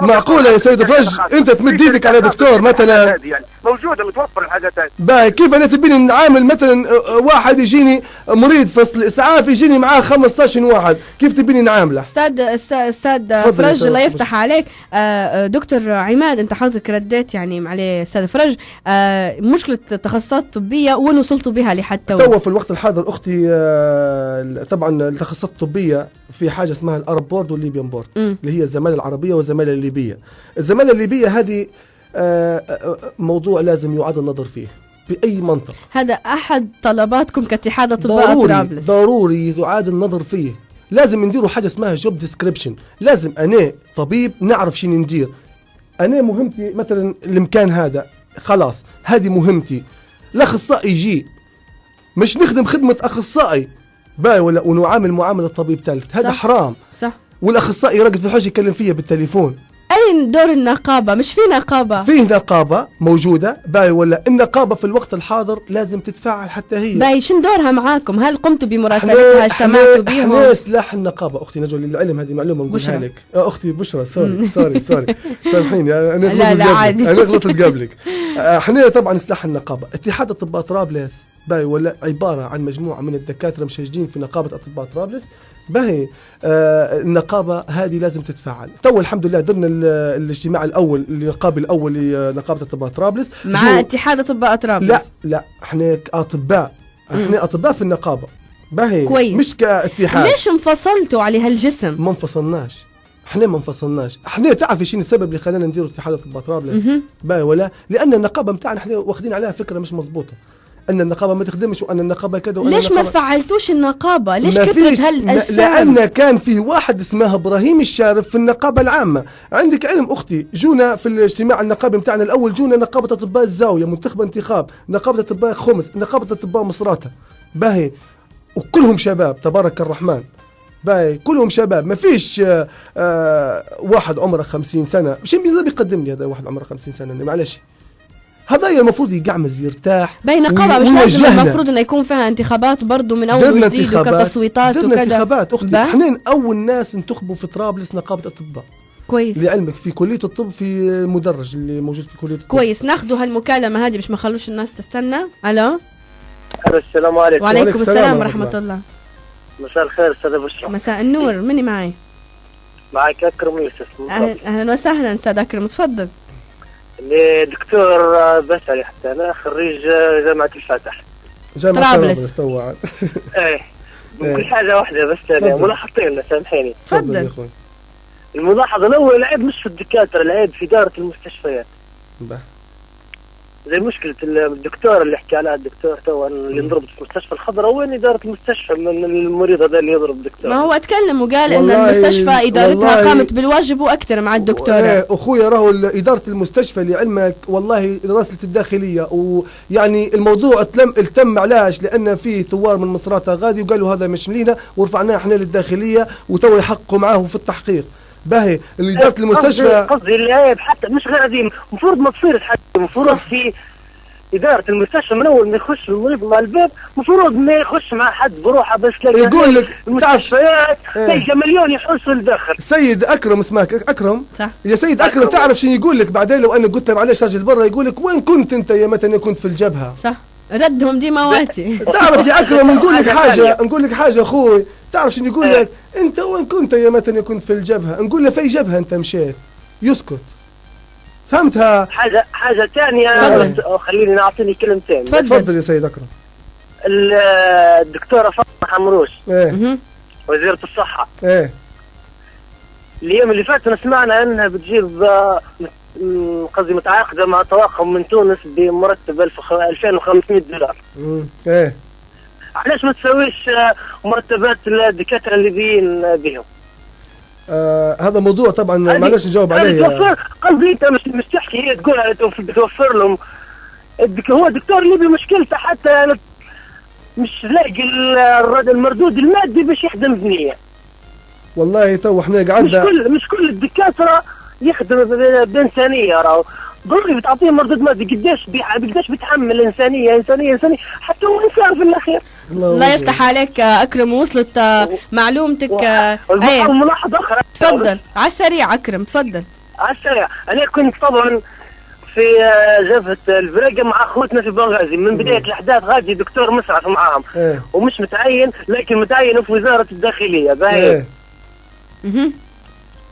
معقوله يا سيد فرج انت تمد ايدك على دكتور مثلا؟ موجوده متوفر الحاجات هذه. باهي كيف انا تبيني نعامل مثلا واحد يجيني مريض فصل الاسعاف يجيني معاه 15 واحد، كيف تبيني نعامله؟ استاذ فرج الله يفتح عليك. دكتور عماد، انت حضرتك رديت يعني عليه استاذ فرج. مشكله التخصصات الطبيه وين وصلتوا بها لحد تو في الوقت الحاضر اختي؟ طبعا التخصصات الطبيه في حاجه اسمها الارب بورد والليبيان بورد، اللي هي الزماله العربيه والزماله الليبيه. الزماله الليبيه هذه موضوع لازم يعاد النظر فيه بأي منطق. هذا أحد طلباتكم كاتحاد أطباء طرابلس. ضروري يعاد النظر فيه. لازم نديروا حاجة اسمها جوب ديسكريبشن. لازم أنا طبيب نعرف شنو ندير. أنا مهمتي مثلا المكان هذا، خلاص هذه مهمتي. الأخصائي يجي مش نخدم خدمة أخصائي باي ولا ونعامل معاملة طبيب ثالث، هذا حرام. صح. والأخصائي يرقد في الحوش يكلم فيا بالتليفون. أين دور النقابة؟ مش في نقابة؟ فيه نقابة موجودة باي ولا النقابة في الوقت الحاضر لازم تتفاعل حتى هي. باي شن دورها معاكم؟ هل قمتوا بمراسلتها؟ اجتمعتوا بيهم؟ احنا سلاح النقابة أختي نجوى للعلم، هذه معلومة نقولها لك. أختي بشرى سوري سامحيني أنا غلطت قبلك. احنا طبعا سلاح النقابة. اتحاد أطباء طرابلس باي ولا عبارة عن مجموعة من الدكاترة مشجعين في نقابة أطباء طرابلس باهي النقابة هذه لازم تتفاعل. تو الحمد لله درنا الاجتماع الأول النقابي الأول لنقابة أطباء طرابلس مع اتحاد أطباء طرابلس. لا احنا أطباء، احنا أطباء في النقابة باهي كويس. مش كاتحاد. ليش انفصلتوا على هالجسم؟ ما انفصلناش، احنا ما انفصلناش. احنا تعرفي شنو السبب اللي خلانا نديروا اتحاد أطباء طرابلس باهي ولا؟ لأن النقابة متاعنا احنا واخدين عليها فكرة مش مزبوطة، ان النقابه ما تخدمش وان النقابه كذا. ليش ما فعلتوش النقابه؟ ليش كثرت هالاجسام؟ لان كان فيه واحد اسمه ابراهيم الشارف في النقابه العامه. عندك علم اختي، جونا في الاجتماع النقابي بتاعنا الاول جونا نقابه اطباء الزاويه منتخب انتخاب، نقابه اطباء خمس، نقابه اطباء مصراته باهي، وكلهم شباب تبارك الرحمن باهي، كلهم شباب. ما فيش واحد عمره 50 سنه. مش بيقدم لي هذا واحد عمره 50 سنه معلش. هذا المفروض يقعمز يرتاح. باين نقابة مش لازم المفروض انه يكون فيها انتخابات برضو من اول وجديد وكتصويتات وكذا. انتخابات اختي، احنا اول ناس انتخبوا في طرابلس نقابة اطباء. كويس. لعلمك في كلية الطب في المدرج اللي موجود في كلية الطب. كويس. ناخذوا هالمكالمة هذه مش ما خلوش الناس تستنى. الو. السلام عليكم. وعليكم السلام ورحمة الله. مساء الخير استاذ بشرى. مساء النور. مني معي؟ معك اكرم يوسف. اهلا وسهلا استاذ اكرم، تفضل. دكتور بسري، حتى انا خريج جامعة الفتح جامعة طرابلس طبعا. ايه بقول حاجة واحدة بس، ملاحظتين سامحيني. تفضل. الملاحظة الأول، العيب مش في الدكاترة، العيب في إدارة المستشفيات. زي مشكلة الدكتور اللي حكى عليها الدكتور تو اللي انضربت في مستشفى الخضراء. وين إدارة المستشفى من المريض هذا اللي يضرب الدكتور؟ ما هو اتكلم وقال ان المستشفى ادارتها قامت بالواجب واكثر مع الدكتورة. اخويا راهو ادارة المستشفى لعلمك والله راسلة الداخلية، ويعني الموضوع التم علاش؟ لان فيه ثوار من مصراتة غادي وقالوا هذا مش لينا ورفعناه احنا للداخلية وتو يحققوا معاه في التحقيق. باهي إدارة المستشفى قصدي العيب حتى مش غادي، المفروض ما تصير حتى، المفروض في إدارة المستشفى من أول ما يخش المريض مع الباب مفروض ما يخش مع حد بروحه، بس يقول لك المستشفيات تلقى مليون يحوسوا للداخل. سيد أكرم، اسمك أكرم صح يا سيد أكرم. تعرف شنو يقول لك بعدين لو أنا قلت معلش راجل برا؟ يقول لك وين كنت أنت يا متى كنت في الجبهة؟ صح، ردهم دي مواتي. تعرف يا أكرم نقول لك حاجة أخوي، تعرف شنو يقول لك؟ أنت وين كنت يا متى كنت في الجبهة؟ نقول له في جبهة أنت مشيت، يسكت. فهمتها؟ حاجة ثانية، خليني نعطيني كلمتين. تفضل يا سيد أكرم. الدكتورة فاطمة حمروش وزيرة الصحة، اليوم اللي فات سمعنا أنها بتجيب قصدي متعاقدة مع طواقم من تونس بمرتب 2500 دولار. علاش ما تسويش مرتبات الدكاترة الليبيين بهم؟ هذا موضوع طبعا معلش نجاوب عليه. قصدي انت مش تحكي، هي تقول بتوفر لهم. هو الدكتور الليبي مشكلته حتى مش لاقي المردود المادي باش يخدم بنية. والله تو احنا قعدنا مش كل الدكاترة يخدم بإنسانية، راهو ضروري بتعطيهم مردود مادي. قداش بيتحمل إنسانية حتى هو إنسان في الأخير. الله يفتح عليك أكرم، وصلت معلومتك. ملاحظة أخرى، تفضل على السريع أكرم، تفضل على السريع. أنا كنت طبعا في جبهة البراقة مع أخوتنا في بنغازي من بداية الأحداث. غادي دكتور مسعف معاهم ومش متعين، لكن متعين في وزارة الداخلية. باهي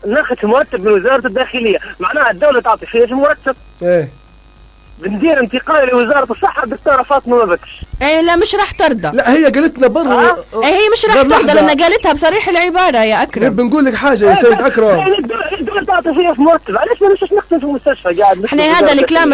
ناخذ مرتب من وزارة الداخلية، معناها الدولة تعطي فيها مرتب. بندير انتقال لوزارة الصحة الدكتورة فاطمة ما بكش. لا مش راح ترضى. لا هي قالت لنا برا. هي مش راح ترضى لأن قالتها بصريح العبارة يا أكرم. بنقول لك حاجة يا سيد أكرم، الدولة تعطي فيها في مرتب، علاش ما نمشيش نخدم في المستشفى قاعد؟ احنا هذا الكلام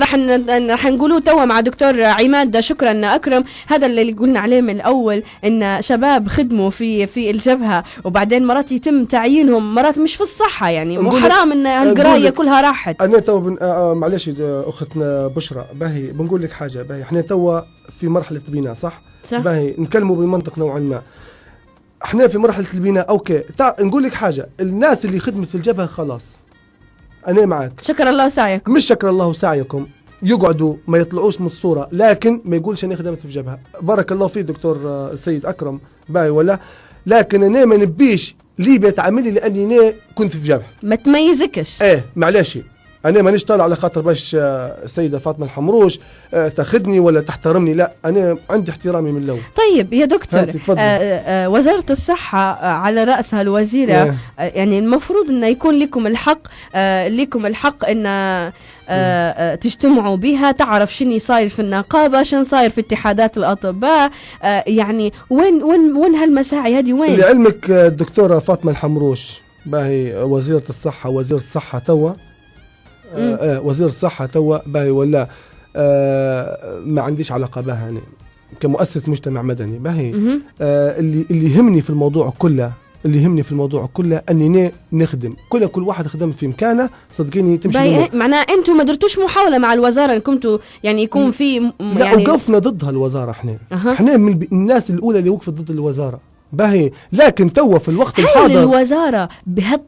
راح نقولوه توا مع دكتور عماد. شكرا أكرم. هذا اللي قلنا عليه من الأول، إن شباب خدموا في الجبهة وبعدين مرات يتم تعيينهم مرات مش في الصحة، يعني مو حرام إن القراية كلها راحت. أنا توا معلش أختنا بشرى باهي بنقول لك حاجة باهي. احنا توا في مرحلة بناء صح؟ باهي نكلموا بمنطق نوعا ما. احنا في مرحلة البناء اوكي. نقول لك حاجة، الناس اللي خدمت في الجبهة خلاص انا معك، شكر الله سعيكم. مش شكر الله سعيكم، يقعدوا ما يطلعوش من الصورة، لكن ما يقولش انا خدمت في الجبهة. بارك الله فيك دكتور السيد اكرم باهي ولا؟ لكن انا ما نبيش ليبيا تعاملي لاني انا كنت في جبهة، ما تميزكش. معلش انا مانيش طالع على خاطر باش السيده فاطمه الحمروش تاخذني ولا تحترمني، لا انا عندي احترامي من الاول. طيب يا دكتور، وزاره الصحه على راسها الوزيره يعني المفروض انه يكون لكم الحق ان تجتمعوا بها، تعرف شنو صاير في النقابه، شنو صاير في اتحادات الاطباء، يعني وين هالمساعي هذه وين؟ لعلمك الدكتوره فاطمه الحمروش باهي وزيره الصحه توا وزير الصحه توا باهي ولا ما عنديش علاقه بها انا كمؤسس مجتمع مدني باهي. اللي يهمني في الموضوع كله اني نخدم كل واحد خدم في مكانه، صدقيني تمشي. معناه انتم ما درتوش محاوله مع الوزاره انكم يعني يكون في لا يعني وقفنا ضدها الوزاره. احنا من الناس الاولى اللي وقفت ضد الوزاره باهي، لكن توا في الوقت الحاضر الوزاره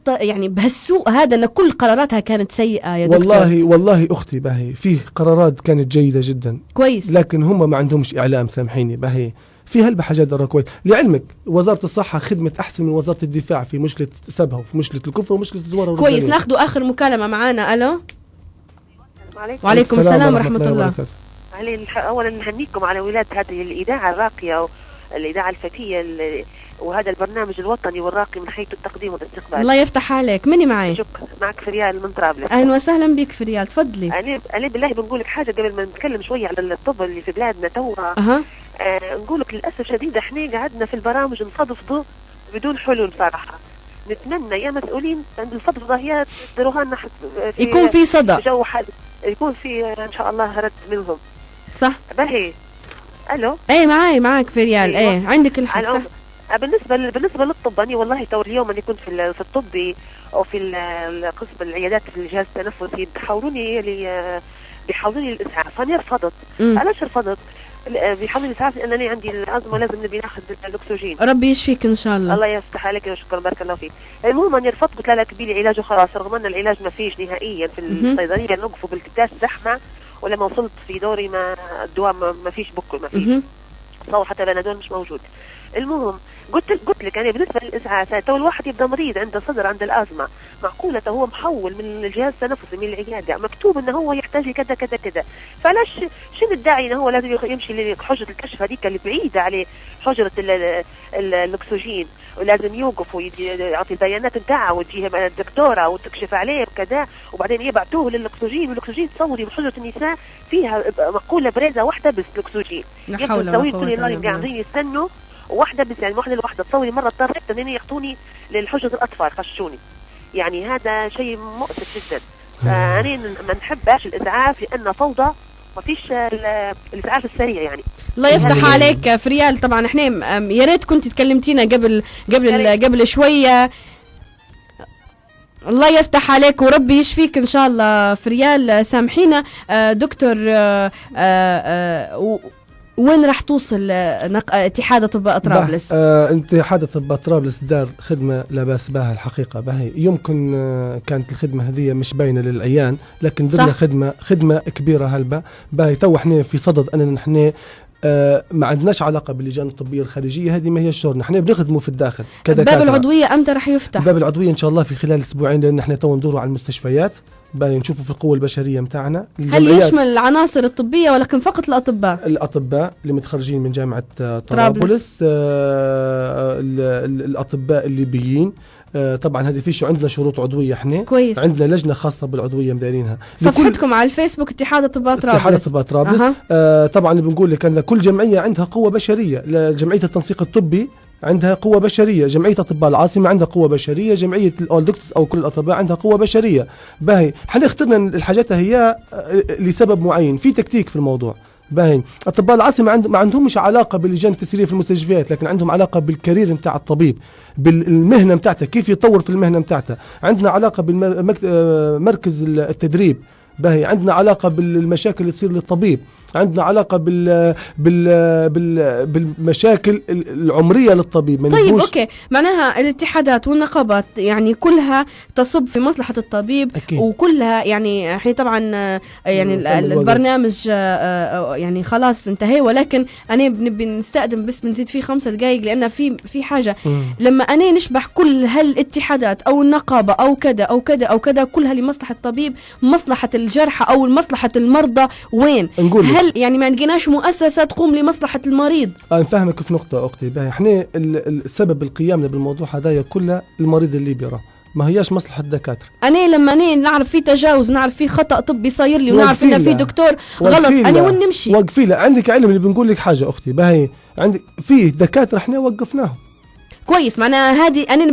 يعني بهالسوء هذا ان كل قراراتها كانت سيئه يا دكتور. والله اختي باهي فيه قرارات كانت جيده جدا كويس، لكن هم ما عندهمش اعلام، سامحيني باهي في هلبة حاجات درا كويس. لعلمك وزاره الصحه خدمت احسن من وزاره الدفاع في مشكله سبها وفي مشكله الكفر ومشكله الزوار. كويس، ناخذوا اخر مكالمه معانا. الو، وعليكم السلام ورحمه الله. اولا نهنيكم على ولاد هذه الاذاعه الراقيه والاذاعه الفتيه وهذا البرنامج الوطني والراقي من حيث التقديم والاستقبال. الله يفتح عليك. مني معي؟ شكرا. معك فريال من طرابلس. اهلا وسهلا بك فريال، تفضلي. انا بالله بنقول لك حاجه قبل ما نتكلم شويه على الطب اللي في بلادنا توا. نقول لك للاسف شديد احنا قعدنا في البرامج نفضفضوا بدون حلول صراحه. نتمنى يا مسؤولين عند الفضفضه هي تديروها لنا يكون في صدى، جو حد يكون في ان شاء الله رد منهم. صح باهي. الو، اي معك فريال. ايه عندك الحق. صح. بالنسبه للطب انا والله تو اليوم انا كنت في الطبي او في قسم العيادات في الجهاز التنفسي بيحاولوني الاسعاف، انا رفضت. علاش رفضت؟ بيحاولوني الاسعاف لانني عندي الازمه لازم نبي ناخذ الاكسجين. ربي يشفيك ان شاء الله. الله يفتح عليك وشكرا بارك الله فيك. المهم اني رفضت، قلت لا كبيلي علاج وخلاص، رغم ان العلاج ما فيش نهائيا في الصيدليه، نوقفوا بالكداس زحمه، ولما وصلت في دوري ما الدواء ما فيش بكل، ما فيش صو حتى بنادول مش موجود. المهم قلت لك انا بالنسبه للاسعافات تو الواحد يبدا مريض عنده صدر عنده الازمه، معقوله هو محول من الجهاز التنفسي من العياده مكتوب انه هو يحتاج كذا كذا كذا، فعلاش شنو الداعي انه هو لازم يمشي لحجره الكشف هذيك اللي بعيده عليه حجره الاكسجين، ولازم يوقف ويعطي البيانات نتاعه وتجيه الدكتوره وتكشف عليه وكذا، وبعدين يبعتوه للاكسجين، والاكسجين تصوري بحجره النساء فيها مقوله بريزه واحده بس الاكسجين، يبدو تسوي كل نهار قاعدين يستنوا واحده بس، يعني واحده لوحده. تصوري مره اضطريت انني يعطوني للحجره الاطفال خشوني، يعني هذا شيء مؤسف جدا. فانا ما نحبش الاسعاف لانه فوضى، ما فيش الاسعاف السريع يعني. الله يفتح عليك فريال. طبعا احنا يا ريت كنت تكلمتينا قبل شويه. الله يفتح عليك وربي يشفيك ان شاء الله فريال. سامحينا دكتور، وين راح توصل اتحاد اطباء طرابلس؟ اتحاد اطباء طرابلس دار خدمه لا باس بها الحقيقه باهي. يمكن كانت الخدمه هذه مش باينه للعيان، لكن درنا خدمه كبيره هلبا باهي. تو احنا في صدد اننا احنا ما عندناش علاقه باللجان الطبيه الخارجيه، هذه ما هي شغلنا، احنا بنخدموا في الداخل كدكاتره. باب العضويه امتى راح يفتح؟ باب العضويه ان شاء الله في خلال اسبوعين، لان احنا تو ندوروا على المستشفيات باهي نشوفوا في القوة البشرية متاعنا. هل يشمل العناصر الطبية ولكن فقط الأطباء؟ الأطباء اللي متخرجين من جامعة طرابلس، الأطباء الليبيين. طبعا هذه فيش عندنا شروط عضوية، احنا كويس. عندنا لجنة خاصة بالعضوية مدارينها. صفحتكم على الفيسبوك اتحاد اطباء طرابلس. اتحاد اطباء طرابلس. طبعا بنقول لك ان كل جمعية عندها قوة بشرية. جمعية التنسيق الطبي عندها قوة بشرية، جمعية أطباء العاصمة عندها قوة بشرية، جمعية الأول دكتورز أو كل الأطباء عندها قوة بشرية باهي. احنا اخترنا الحاجات هي لسبب معين، في تكتيك في الموضوع باهي. أطباء العاصمة ما عندهمش علاقة باللجان التسرية في المستشفيات، لكن عندهم علاقة بالكارير نتاع الطبيب، بالمهنة نتاعته، كيف يطور في المهنة نتاعته. عندنا علاقة بالمركز التدريب باهي، عندنا علاقة بالمشاكل اللي تصير للطبيب عندنا علاقة بالمشاكل العمرية للطبيب. طيب أوكي، معناها الاتحادات والنقابات يعني كلها تصب في مصلحة الطبيب أكيد. وكلها يعني احنا طبعا يعني البرنامج يعني خلاص انتهى، ولكن أنا بنستقدم بس بنزيد فيه 5 دقائق لأن في حاجة لما أنا نشبح كل هالاتحادات أو النقابة أو كذا أو كذا أو كذا كلها لمصلحة الطبيب، مصلحة الجرحى أو مصلحة المرضى وين؟ هل يعني ما نلقيناش مؤسسة تقوم لمصلحة المريض؟ أنا فاهمك في نقطة أختي باهي. احنا السبب القيامنا بالموضوع هذايا كله المريض اللي بيرى، ما هياش مصلحة الدكاترة. أنا لما نعرف في تجاوز، نعرف في خطأ طبي صاير لي ونعرف إن في دكتور غلط، أنا وين نمشي؟ وقفي له. عندك علم اللي بنقول لك حاجة أختي باهي، عندك فيه دكاترة احنا وقفناهم كويس. معناها هذه أنا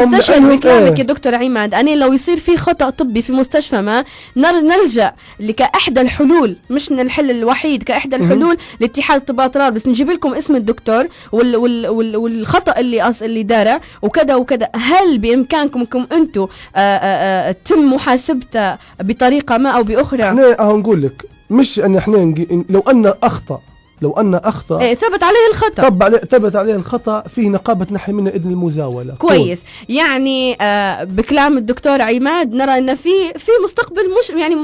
نستشعر من كلامك يا دكتور عماد. أنا لو يصير في خطأ طبي في مستشفى ما نلجأ كأحدى الحلول، مش الحل الوحيد، كأحدى الحلول لاتحاد طباط طرابلس، نجيب لكم اسم الدكتور والخطأ اللي داره وكذا وكذا. هل بإمكانكم أنتم تم محاسبته بطريقة ما أو بأخرى؟ احنا نقول لك مش أن احنا لو أن أخطأ ثبت عليه الخطأ، ثبت عليه الخطأ، فيه نقابة نحي منه إذن المزاولة. كويس. يعني بكلام الدكتور عماد نرى أن في مستقبل يعني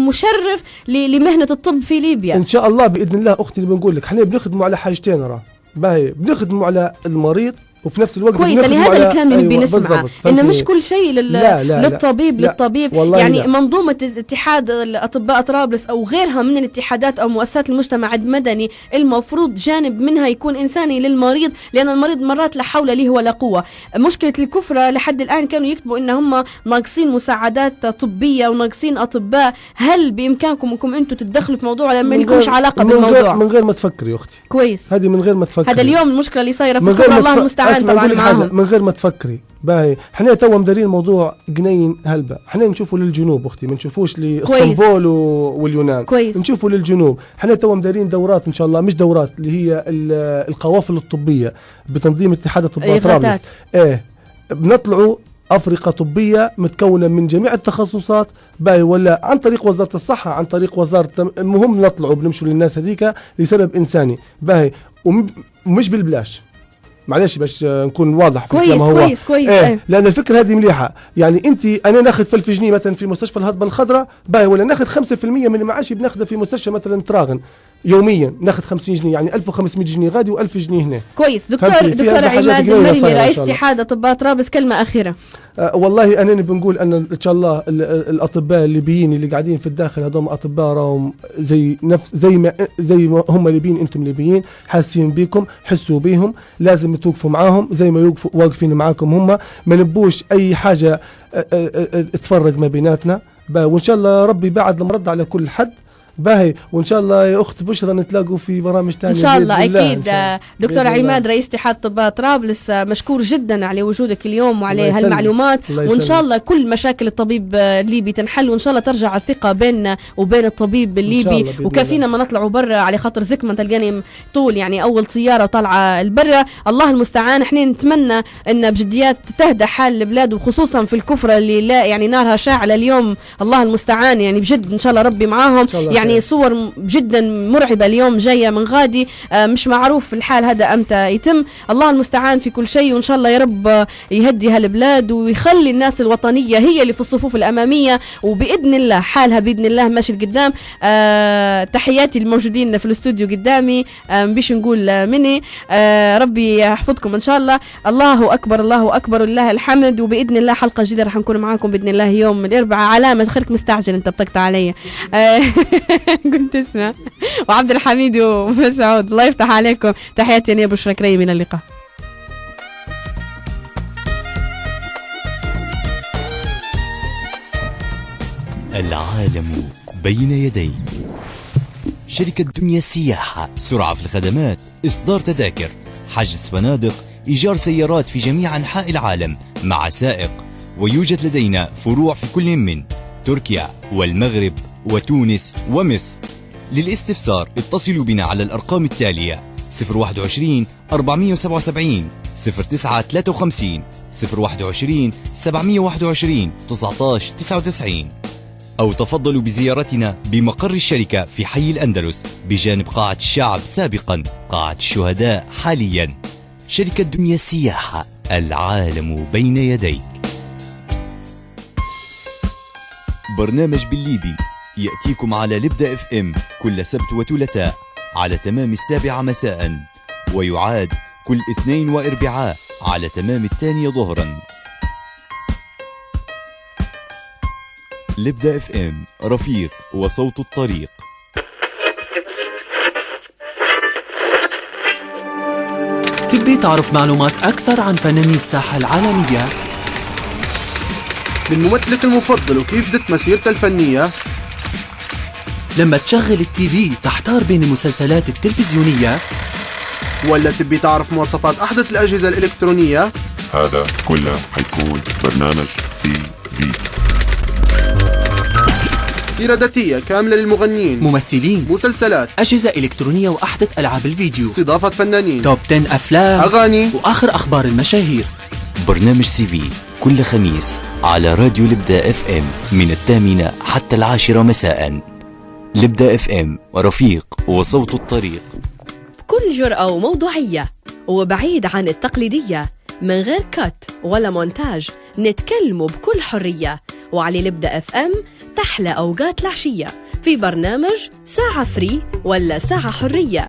مشرف لمهنة الطب في ليبيا إن شاء الله بإذن الله. أختي اللي بنقول لك احنا بنخدموا على حاجتين باهي، بنخدموا على المريض وفي نفس الوقت كويس. يعني هذا الكلام اللي بنسمعه إنه مش كل شيء للطبيب يعني منظومة اتحاد الأطباء طرابلس أو غيرها من الاتحادات أو مؤسسات المجتمع المدني المفروض جانب منها يكون إنساني للمريض، لأن المريض مرات لا حول له ولا قوة. مشكلة الكفرة لحد الآن كانوا يكتبوا إن هم ناقصين مساعدات طبية وناقصين أطباء. هل بإمكانكم أنكم أنتم تتدخلوا في موضوع لما لكمش علاقة بالموضوع؟ من غير ما تفكري يا أختي. كويس. هذه من غير ما تفكري. هذا اليوم المشكلة اللي صايرة في الكفرة، الله المستعان طبعا معهم. من غير ما تفكري باهي. احنا تو مدارين موضوع جنين هلبة، احنا نشوفوا للجنوب اختي، ما نشوفوش لاسطنبول واليونان. كويس. نشوفوا للجنوب. احنا تو مدارين دورات ان شاء الله، مش دورات اللي هي القوافل الطبية بتنظيم اتحاد الطب طرابلس. بنطلعوا أفرقة طبية متكونة من جميع التخصصات باهي، ولا عن طريق وزارة الصحة، عن طريق وزارة، المهم نطلعوا بنمشوا للناس هذيك لسبب إنساني باهي، ومش بالبلاش. معلش باش نكون واضح في الكلام. هو كويس. لأن الفكرة هذه مليحة. يعني أنا ناخذ 1000 جنيه مثلا في مستشفى الهضبة الخضراء باهي، ولا ناخذ 5% من معاشي بناخذه في مستشفى مثلا تراغن يوميا، ناخذ 50 جنيه يعني 1500 جنيه غادي و1000 جنيه هنا. كويس. دكتور عماد المريمي رئيس اتحاد أطباء طرابلس، كلمة أخيرة. والله أنا بنقول أن إن شاء الله الأطباء الليبيين اللي قاعدين في الداخل هذول أطباء راهم زي ما هم ليبيين، أنتم ليبيين حاسين بيكم، حسوا بيهم، لازم توقفوا معاهم زي ما واقفين معاكم هم. ما نبوش أي حاجة تفرق ما بيناتنا وإن شاء الله ربي بعد المرض على كل حد باهي. وإن شاء الله يا أخت بشرى نتلاقوا في برامج تانية إن شاء الله. أكيد. دكتور عماد رئيس اتحاد طباء طرابلس، مشكور جدا على وجودك اليوم وعلى هالمعلومات، وإن شاء الله كل مشاكل الطبيب الليبي تنحل، وإن شاء الله ترجع الثقة بيننا وبين الطبيب الليبي، وكافينا ما نطلعوا برا على خاطر زكمة تلقاني طول يعني أول طيارة طالعة البرة. الله المستعان. احنا نتمنى أن بجديات تهدى حال البلاد، وخصوصا في الكفرة اللي لا يعني نارها شاعلة اليوم. الله المستعان. يعني بجد إن شاء الله ربي معاهم. يعني صور جدا مرعبة اليوم جاية من غادي، مش معروف الحال هذا أمتى يتم. الله المستعان في كل شيء، وإن شاء الله يا رب يهدي هالبلاد ويخلي الناس الوطنية هي اللي في الصفوف الأمامية، وبإذن الله حالها بإذن الله ماشي القدام. تحياتي الموجودين في الاستوديو قدامي، بيش نقول مني ربي يحفظكم إن شاء الله. الله أكبر الله أكبر لله الحمد. وبإذن الله حلقة جديدة راح نكون معاكم بإذن الله يوم الأربعاء. علامة خيرك مستعجل أنت بتقطع علي. كنت اسمع وعبد الحميد ومسعود، الله يفتح عليكم. تحياتي أنا بشرى كريم، من اللقاء. العالم بين يديك. شركة دنيا السياحة، سرعة في الخدمات، إصدار تذاكر، حجز فنادق، إيجار سيارات في جميع أنحاء العالم مع سائق. ويوجد لدينا فروع في كل من تركيا والمغرب وتونس ومصر. للاستفسار اتصلوا بنا على الأرقام التالية: 021 477 0953 021 721 1999. أو تفضلوا بزيارتنا بمقر الشركة في حي الأندلس بجانب قاعة الشعب سابقا، قاعة الشهداء حاليا. شركة دنيا السياحة، العالم بين يديك. برنامج بالليبي يأتيكم على لبدأ اف ام كل سبت وثلاثاء على تمام 7 مساء، ويعاد كل اثنين واربعاء على تمام 2 ظهرا. لبدأ اف ام، رفيق وصوت الطريق. تبي تعرف معلومات أكثر عن فناني الساحة العالمية؟ من ممثلك المفضل وكيف بدت مسيرته الفنية؟ لما تشغل التي في تحتار بين المسلسلات التلفزيونية؟ ولا تبي تعرف مواصفات أحدث الأجهزة الإلكترونية؟ هذا كله حيكون برنامج سي في. سيرة ذاتية كاملة للمغنيين، ممثلين، مسلسلات، أجهزة إلكترونية وأحدث ألعاب الفيديو، استضافة فنانين، توب 10 أفلام، أغاني، وآخر أخبار المشاهير. برنامج سي في كل خميس على راديو لبدأ اف ام من 8 حتى 10 مساء. لبدأ اف ام، رفيق وصوت الطريق. بكل جرأة وموضوعية وبعيد عن التقليدية، من غير كات ولا مونتاج، نتكلموا بكل حرية. وعلى لبدأ اف ام تحلى أوقات العشية في برنامج ساعة فري ولا ساعة حرية.